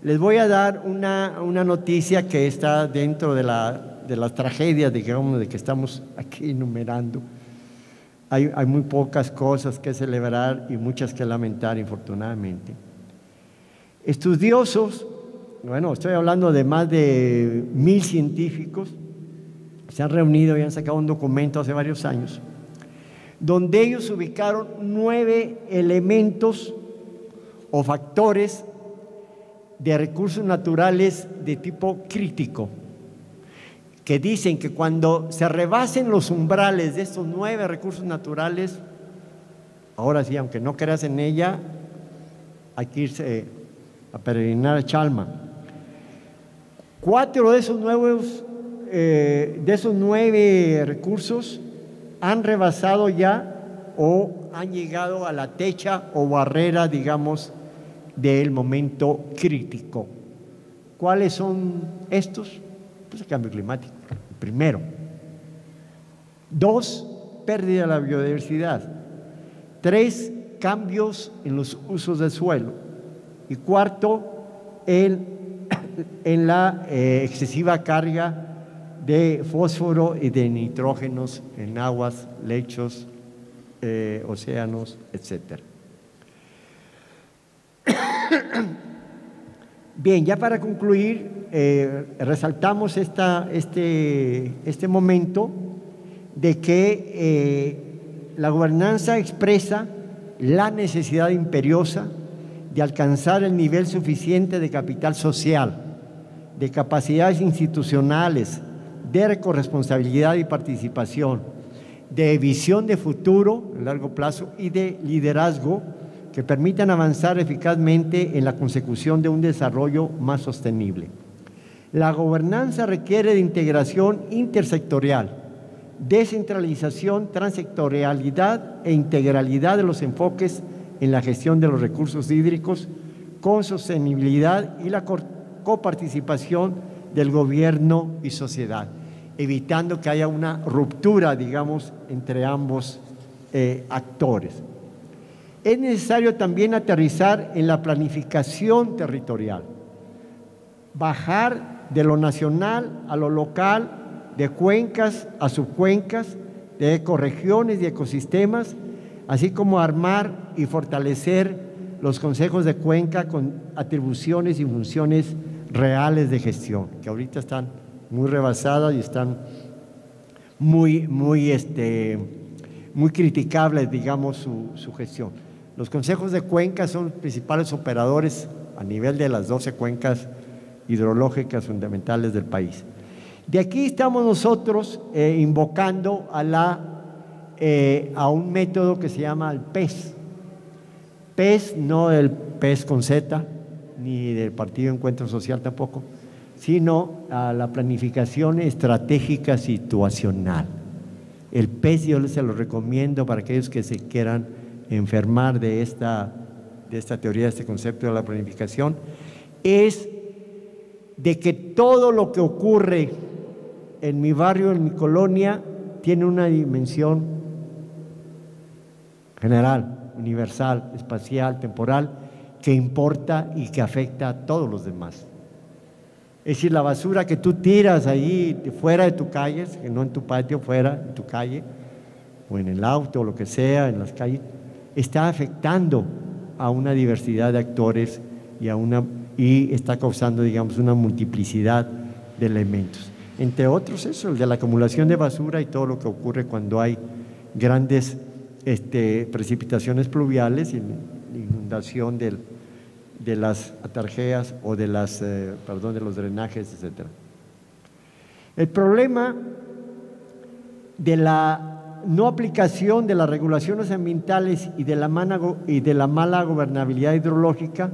les voy a dar una noticia que está dentro de las tragedias, digamos, de que estamos aquí enumerando. Hay muy pocas cosas que celebrar y muchas que lamentar, infortunadamente. Estudiosos, bueno, estoy hablando de más de 1000 científicos, se han reunido y han sacado un documento hace varios años, donde ellos ubicaron 9 elementos o factores de recursos naturales de tipo crítico, que dicen que cuando se rebasen los umbrales de estos 9 recursos naturales, ahora sí, aunque no creas en ella, hay que irse a peregrinar a Chalma. 4 de esos 9 recursos han rebasado ya o han llegado a la techa o barrera, digamos, del momento crítico. ¿Cuáles son estos? Pues el cambio climático, el primero. 2, pérdida de la biodiversidad. 3, cambios en los usos del suelo. Y 4, en la excesiva carga de fósforo y de nitrógenos en aguas, lechos, océanos, etcétera. Bien, ya para concluir, resaltamos este momento de que la gobernanza expresa la necesidad imperiosa de alcanzar el nivel suficiente de capital social, de capacidades institucionales, de corresponsabilidad y participación, de visión de futuro a largo plazo y de liderazgo que permitan avanzar eficazmente en la consecución de un desarrollo más sostenible. La gobernanza requiere de integración intersectorial, descentralización, transsectorialidad e integralidad de los enfoques en la gestión de los recursos hídricos, con sostenibilidad y la coparticipación del gobierno y sociedad, evitando que haya una ruptura, digamos, entre ambos actores. Es necesario también aterrizar en la planificación territorial, bajar de lo nacional a lo local, de cuencas a subcuencas, de ecorregiones y ecosistemas, así como armar y fortalecer los consejos de cuenca con atribuciones y funciones reales de gestión, que ahorita están muy rebasadas y están muy criticables, digamos, su gestión. Los consejos de cuenca son los principales operadores a nivel de las 12 cuencas hidrológicas fundamentales del país. De aquí estamos nosotros invocando a un método que se llama el PES. PES, no el PES con Z, ni del Partido Encuentro Social tampoco, sino a la planificación estratégica situacional. El PES yo se lo recomiendo para aquellos que se quieran enfermar de esta teoría, de este concepto de la planificación, es de que todo lo que ocurre en mi barrio, en mi colonia, tiene una dimensión general, universal, espacial, temporal, que importa y que afecta a todos los demás. Es decir, la basura que tú tiras ahí fuera de tu calle, que no en tu patio, fuera en tu calle, o en el auto, o lo que sea, en las calles, está afectando a una diversidad de actores y está causando, digamos, una multiplicidad de elementos. Entre otros, eso, el de la acumulación de basura y todo lo que ocurre cuando hay grandes precipitaciones pluviales y inundación de las atarjeas o de los drenajes, etcétera. El problema de la no aplicación de las regulaciones ambientales y de la mala gobernabilidad hidrológica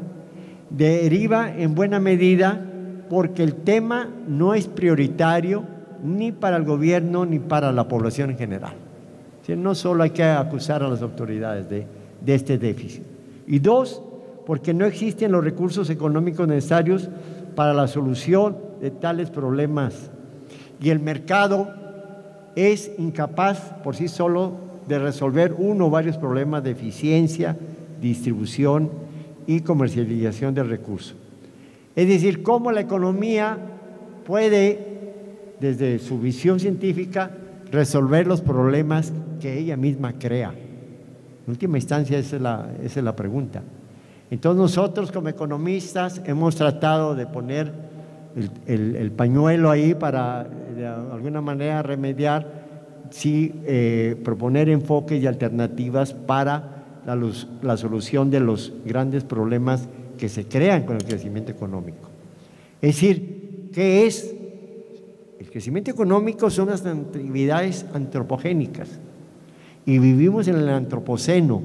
deriva en buena medida porque el tema no es prioritario ni para el gobierno ni para la población en general. O sea, no solo hay que acusar a las autoridades de este déficit. Y 2, porque no existen los recursos económicos necesarios para la solución de tales problemas. Y el mercado es incapaz por sí solo de resolver uno o varios problemas de eficiencia, distribución y comercialización del recurso. Es decir, cómo la economía puede, desde su visión científica, resolver los problemas que ella misma crea. En última instancia, esa es la pregunta. Entonces nosotros como economistas hemos tratado de poner el pañuelo ahí para de alguna manera remediar, sí, proponer enfoques y alternativas para la solución de los grandes problemas que se crean con el crecimiento económico. Es decir, ¿qué es El crecimiento económico son las actividades antropogénicas y vivimos en el antropoceno,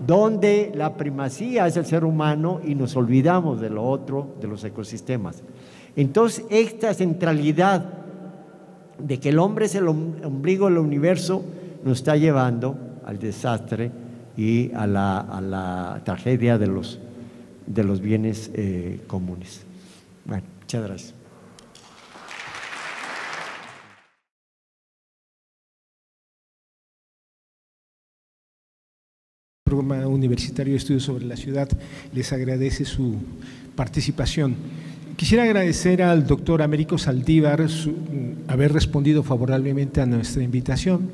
donde la primacía es el ser humano y nos olvidamos de lo otro, de los ecosistemas. Entonces, esta centralidad de que el hombre es el ombligo del universo nos está llevando al desastre y a la tragedia de los bienes comunes. Bueno, muchas gracias. Programa Universitario de Estudios sobre la Ciudad les agradece su participación. Quisiera agradecer al doctor Américo Saldívar haber respondido favorablemente a nuestra invitación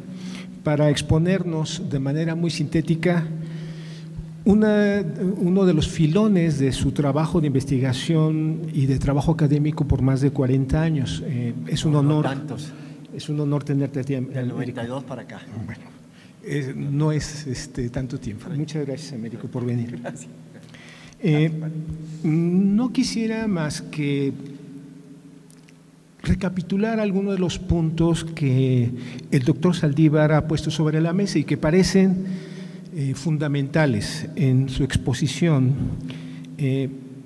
para exponernos de manera muy sintética uno de los filones de su trabajo de investigación y de trabajo académico por más de 40 años. Es un honor. Es un honor tenerte aquí. Del 92 para acá. Bueno. No es tanto tiempo. Muchas gracias, Américo, por venir. Gracias. No quisiera más que recapitular algunos de los puntos que el doctor Saldívar ha puesto sobre la mesa y que parecen fundamentales en su exposición,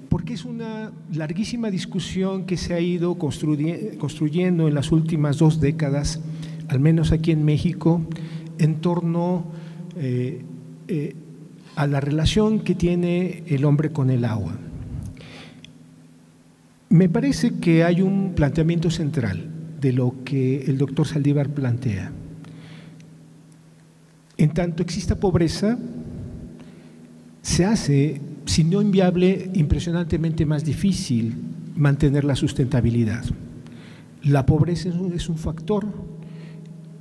porque es una larguísima discusión que se ha ido construyendo en las últimas 2 décadas, al menos aquí en México, en torno a la relación que tiene el hombre con el agua. Me parece que hay un planteamiento central de lo que el doctor Saldívar plantea. En tanto exista pobreza, se hace, si no inviable, impresionantemente más difícil mantener la sustentabilidad. La pobreza es un factor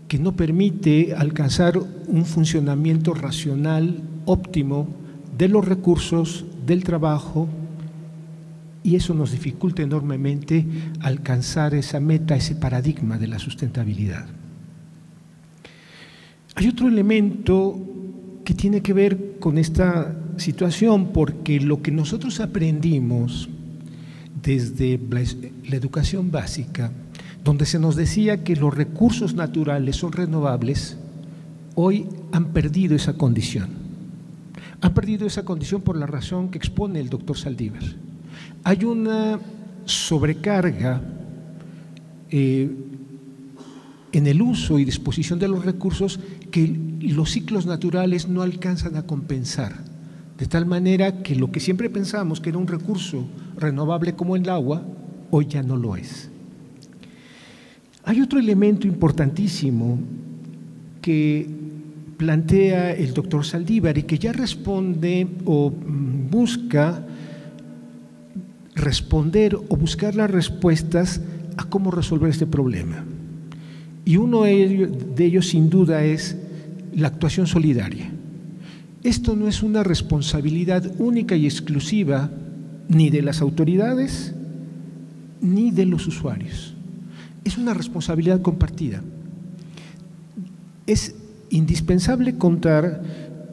que no permite alcanzar un funcionamiento racional óptimo de los recursos, del trabajo, y eso nos dificulta enormemente alcanzar esa meta, ese paradigma de la sustentabilidad. Hay otro elemento que tiene que ver con esta situación, porque lo que nosotros aprendimos desde la educación básica, donde se nos decía que los recursos naturales son renovables, hoy han perdido esa condición. Han perdido esa condición por la razón que expone el doctor Saldívar. Hay una sobrecarga en el uso y disposición de los recursos que los ciclos naturales no alcanzan a compensar, de tal manera que lo que siempre pensamos que era un recurso renovable como el agua, hoy ya no lo es. Hay otro elemento importantísimo que plantea el doctor Saldívar y que ya responde o busca responder o buscar las respuestas a cómo resolver este problema. Y uno de ellos sin duda es la actuación solidaria. Esto no es una responsabilidad única y exclusiva ni de las autoridades ni de los usuarios. Es una responsabilidad compartida. Es indispensable contar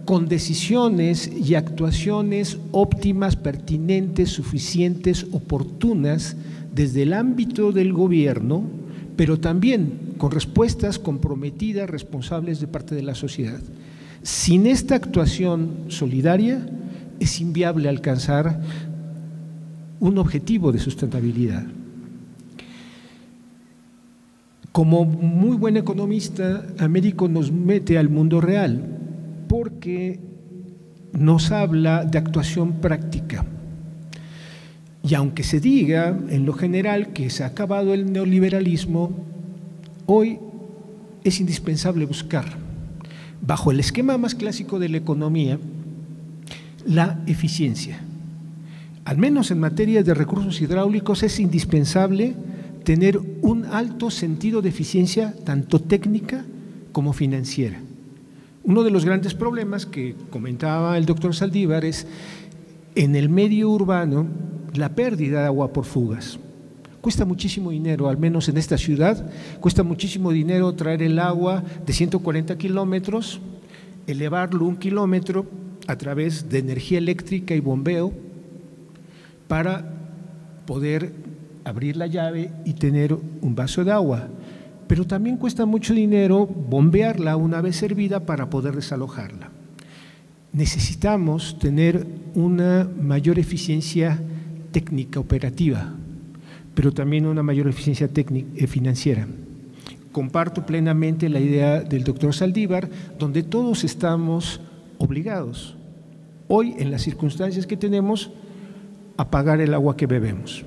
con decisiones y actuaciones óptimas, pertinentes, suficientes, oportunas desde el ámbito del gobierno, pero también con respuestas comprometidas, responsables de parte de la sociedad. Sin esta actuación solidaria es inviable alcanzar un objetivo de sustentabilidad. Como muy buen economista, Américo nos mete al mundo real porque nos habla de actuación práctica. Y aunque se diga en lo general que se ha acabado el neoliberalismo, hoy es indispensable buscar, bajo el esquema más clásico de la economía, la eficiencia. Al menos en materia de recursos hidráulicos es indispensable tener un alto sentido de eficiencia, tanto técnica como financiera. Uno de los grandes problemas que comentaba el doctor Saldívar es en el medio urbano la pérdida de agua por fugas. Cuesta muchísimo dinero, al menos en esta ciudad, cuesta muchísimo dinero traer el agua de 140 kilómetros, elevarlo 1 kilómetro a través de energía eléctrica y bombeo para poder abrir la llave y tener un vaso de agua, pero también cuesta mucho dinero bombearla una vez servida para poder desalojarla. Necesitamos tener una mayor eficiencia técnica operativa, pero también una mayor eficiencia financiera. Comparto plenamente la idea del doctor Saldívar, donde todos estamos obligados, hoy en las circunstancias que tenemos, a pagar el agua que bebemos.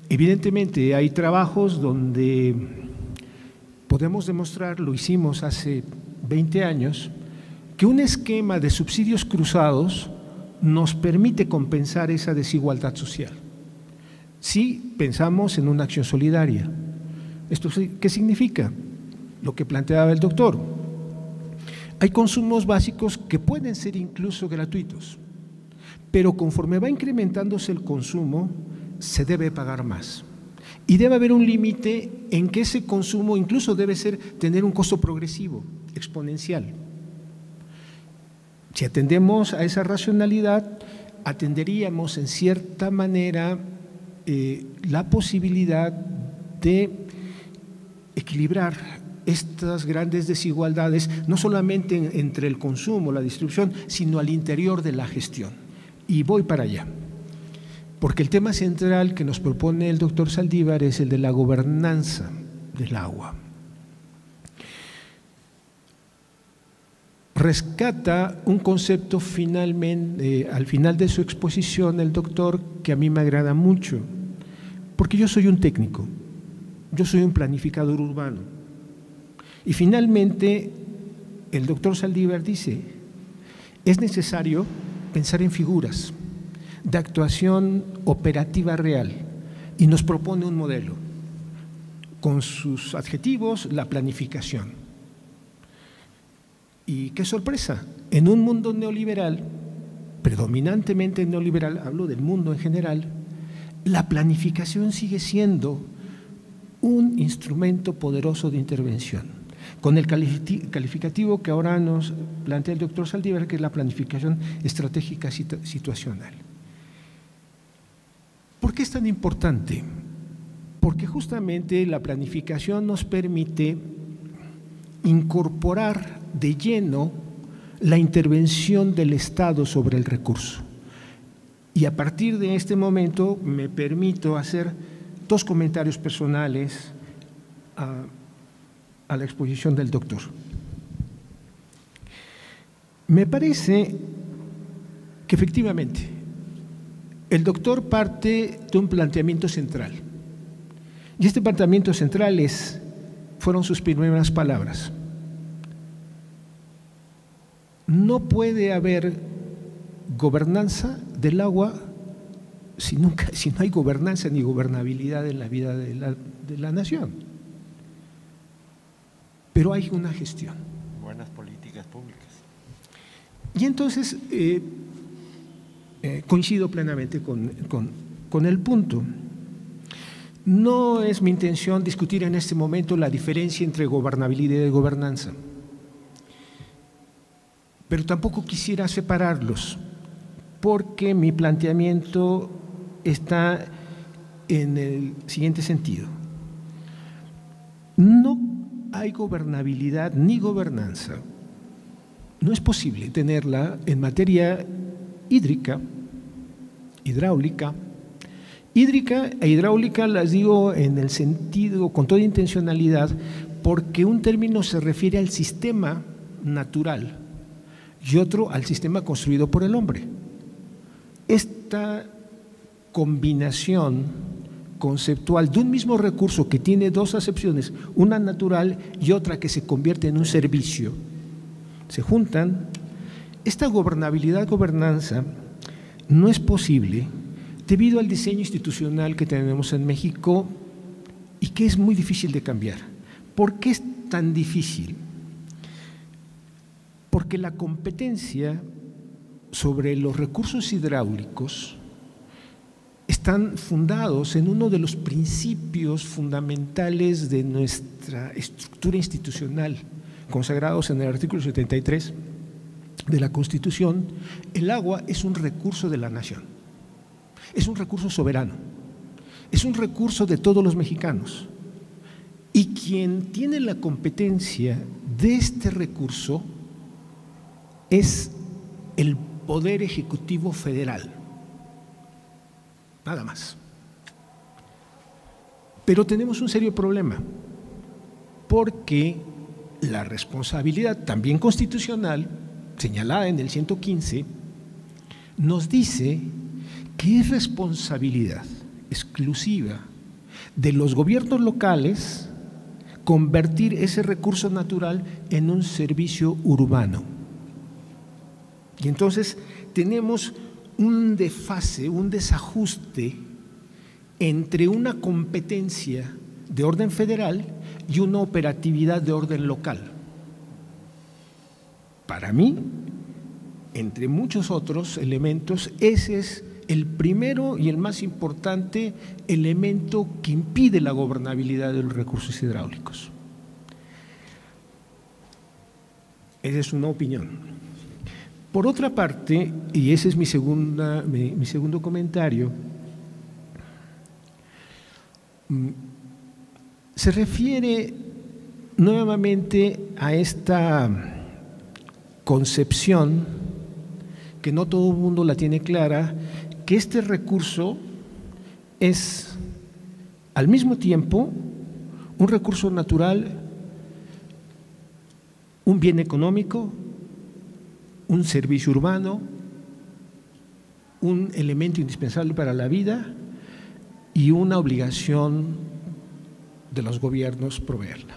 Evidentemente hay trabajos donde podemos demostrar, lo hicimos hace 20 años, que un esquema de subsidios cruzados nos permite compensar esa desigualdad social. Si pensamos en una acción solidaria. ¿Esto qué significa? Lo que planteaba el doctor. Hay consumos básicos que pueden ser incluso gratuitos, pero conforme va incrementándose el consumo, se debe pagar más. Y debe haber un límite en que ese consumo incluso debe tener un costo progresivo, exponencial. Si atendemos a esa racionalidad, atenderíamos en cierta manera la posibilidad de equilibrar estas grandes desigualdades, no solamente entre el consumo, la distribución, sino al interior de la gestión. Y voy para allá, porque el tema central que nos propone el doctor Saldívar es el de la gobernanza del agua. Rescata un concepto finalmente, al final de su exposición, el doctor, que a mí me agrada mucho, porque yo soy un técnico, yo soy un planificador urbano. Y finalmente, el doctor Saldívar dice, es necesario pensar en figuras de actuación operativa real, y nos propone un modelo, con sus adjetivos, la planificación. Y qué sorpresa, en un mundo neoliberal, predominantemente neoliberal, hablo del mundo en general, la planificación sigue siendo un instrumento poderoso de intervención, con el calificativo que ahora nos plantea el doctor Saldívar, que es la planificación estratégica situacional. ¿Por qué es tan importante? Porque justamente la planificación nos permite incorporar de lleno la intervención del Estado sobre el recurso. Y a partir de este momento me permito hacer dos comentarios personales a la exposición del doctor. Me parece que efectivamente el doctor parte de un planteamiento central. Y este planteamiento central fueron sus primeras palabras. No puede haber gobernanza del agua si no hay gobernanza ni gobernabilidad en la vida de la nación. Pero hay una gestión. Buenas políticas públicas. Y entonces coincido plenamente con el punto. No es mi intención discutir en este momento la diferencia entre gobernabilidad y gobernanza, pero tampoco quisiera separarlos, porque mi planteamiento está en el siguiente sentido. No hay gobernabilidad ni gobernanza, no es posible tenerla en materia hídrica, hidráulica. Hídrica e hidráulica las digo en el sentido, con toda intencionalidad, porque un término se refiere al sistema natural y otro al sistema construido por el hombre. Esta combinación conceptual de un mismo recurso que tiene dos acepciones, una natural y otra que se convierte en un servicio, se juntan. Esta gobernabilidad-gobernanza no es posible debido al diseño institucional que tenemos en México y que es muy difícil de cambiar. ¿Por qué es tan difícil? Porque la competencia sobre los recursos hidráulicos están fundados en uno de los principios fundamentales de nuestra estructura institucional, consagrados en el artículo 73 de la Constitución. El agua es un recurso de la nación. es un recurso soberano, es un recurso de todos los mexicanos. Y quien tiene la competencia de este recurso es el Poder Ejecutivo Federal, nada más. Pero tenemos un serio problema, porque la responsabilidad también constitucional, señalada en el 115, nos dice que es responsabilidad exclusiva de los gobiernos locales convertir ese recurso natural en un servicio urbano. Y entonces tenemos un desfase, un desajuste entre una competencia de orden federal y una operatividad de orden local. Para mí, entre muchos otros elementos, ese es el primero y el más importante elemento que impide la gobernabilidad de los recursos hidráulicos. Esa es una opinión. Por otra parte, y ese es mi segundo comentario, se refiere nuevamente a esta concepción que no todo el mundo la tiene clara, que este recurso es al mismo tiempo un recurso natural, un bien económico, un servicio urbano, un elemento indispensable para la vida y una obligación de los gobiernos proveerla.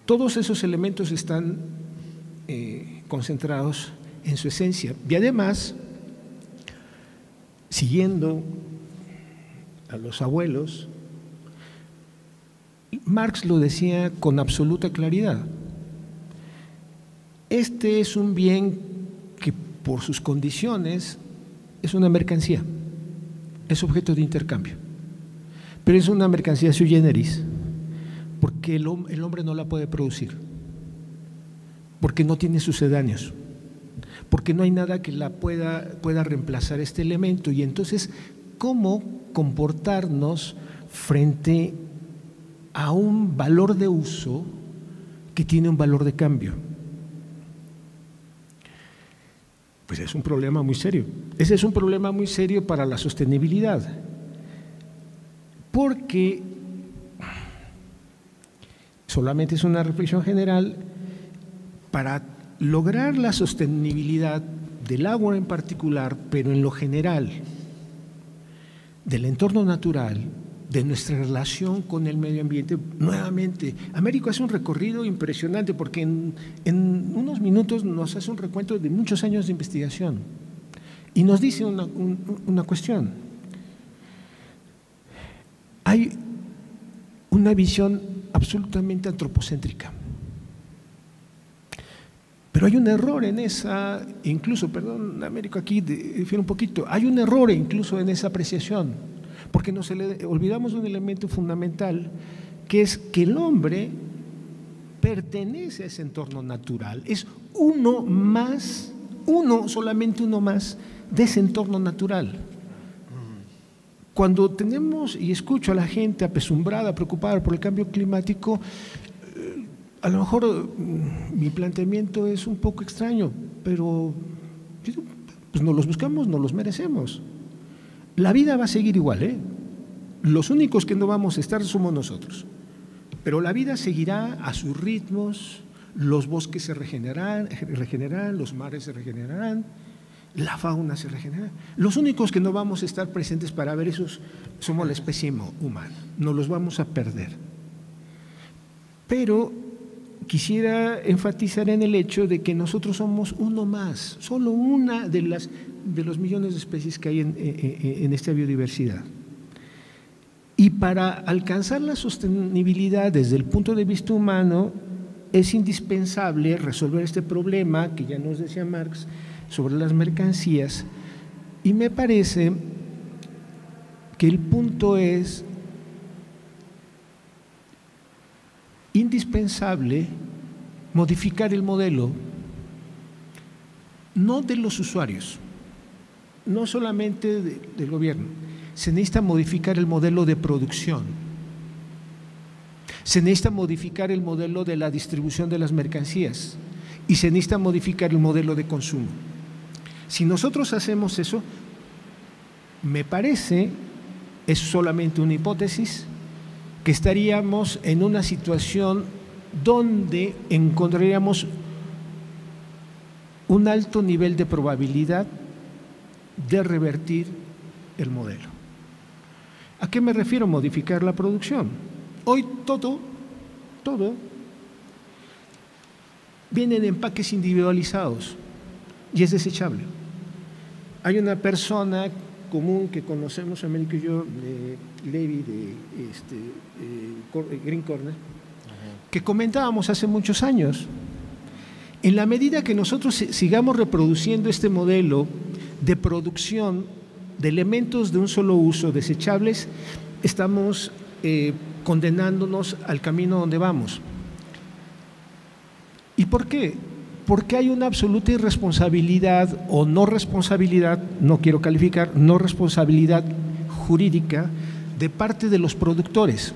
Todos esos elementos están concentrados en su esencia. Y además, siguiendo a los abuelos, Marx lo decía con absoluta claridad. Este es un bien que por sus condiciones es una mercancía, es objeto de intercambio, pero es una mercancía sui generis, porque el hombre no la puede producir, porque no tiene sucedáneos, porque no hay nada que la pueda reemplazar este elemento. Y entonces, ¿cómo comportarnos frente a un valor de uso que tiene un valor de cambio? Pues es un problema muy serio. Ese es un problema muy serio para la sostenibilidad, porque solamente es una reflexión general. Para lograr la sostenibilidad del agua en particular, pero en lo general, del entorno natural, de nuestra relación con el medio ambiente, nuevamente, Américo hace un recorrido impresionante, porque en unos minutos nos hace un recuento de muchos años de investigación y nos dice una cuestión. Hay una visión absolutamente antropocéntrica. Pero hay un error en esa, incluso, perdón, Américo, aquí difiere un poquito, hay un error incluso en esa apreciación, porque nos olvidamos de un elemento fundamental, que es que el hombre pertenece a ese entorno natural, es solamente uno más de ese entorno natural. Cuando tenemos, y escucho a la gente apesumbrada, preocupada por el cambio climático, a lo mejor mi planteamiento es un poco extraño, pero pues nos los buscamos, nos los merecemos. La vida va a seguir igual, ¿eh? Los únicos que no vamos a estar somos nosotros, pero la vida seguirá a sus ritmos, los bosques se regenerarán, los mares se regenerarán, la fauna se regenera. Los únicos que no vamos a estar presentes para ver esos somos la especie humana, nos los vamos a perder. Pero quisiera enfatizar en el hecho de que nosotros somos uno más, solo una de los millones de especies que hay en esta biodiversidad. Y para alcanzar la sostenibilidad desde el punto de vista humano, es indispensable resolver este problema que ya nos decía Marx sobre las mercancías, y me parece que el punto es indispensable modificar el modelo, no de los usuarios, no solamente del gobierno, se necesita modificar el modelo de producción, se necesita modificar el modelo de la distribución de las mercancías y se necesita modificar el modelo de consumo. Si nosotros hacemos eso, me parece, es solamente una hipótesis, que estaríamos en una situación donde encontraríamos un alto nivel de probabilidad de revertir el modelo. ¿A qué me refiero modificar la producción? Hoy todo viene en empaques individualizados y es desechable. Hay una persona común que conocemos, Américo y yo, Levi de Green Corner, que comentábamos hace muchos años. En la medida que nosotros sigamos reproduciendo este modelo de producción de elementos de un solo uso desechables, estamos condenándonos al camino donde vamos. ¿Y por qué? Porque hay una absoluta irresponsabilidad o no responsabilidad, no quiero calificar, no responsabilidad jurídica de parte de los productores.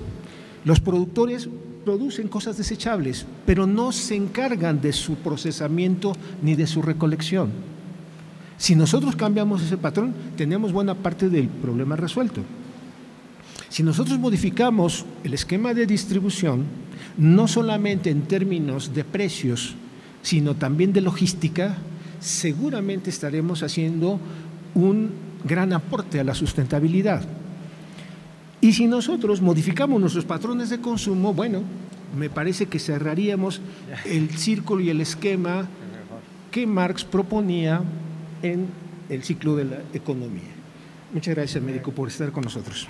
Los productores producen cosas desechables, pero no se encargan de su procesamiento ni de su recolección. Si nosotros cambiamos ese patrón, tenemos buena parte del problema resuelto. Si nosotros modificamos el esquema de distribución, no solamente en términos de precios, sino también de logística, seguramente estaremos haciendo un gran aporte a la sustentabilidad. Y si nosotros modificamos nuestros patrones de consumo, bueno, me parece que cerraríamos el círculo y el esquema que Marx proponía en el ciclo de la economía. Muchas gracias, Américo, por estar con nosotros.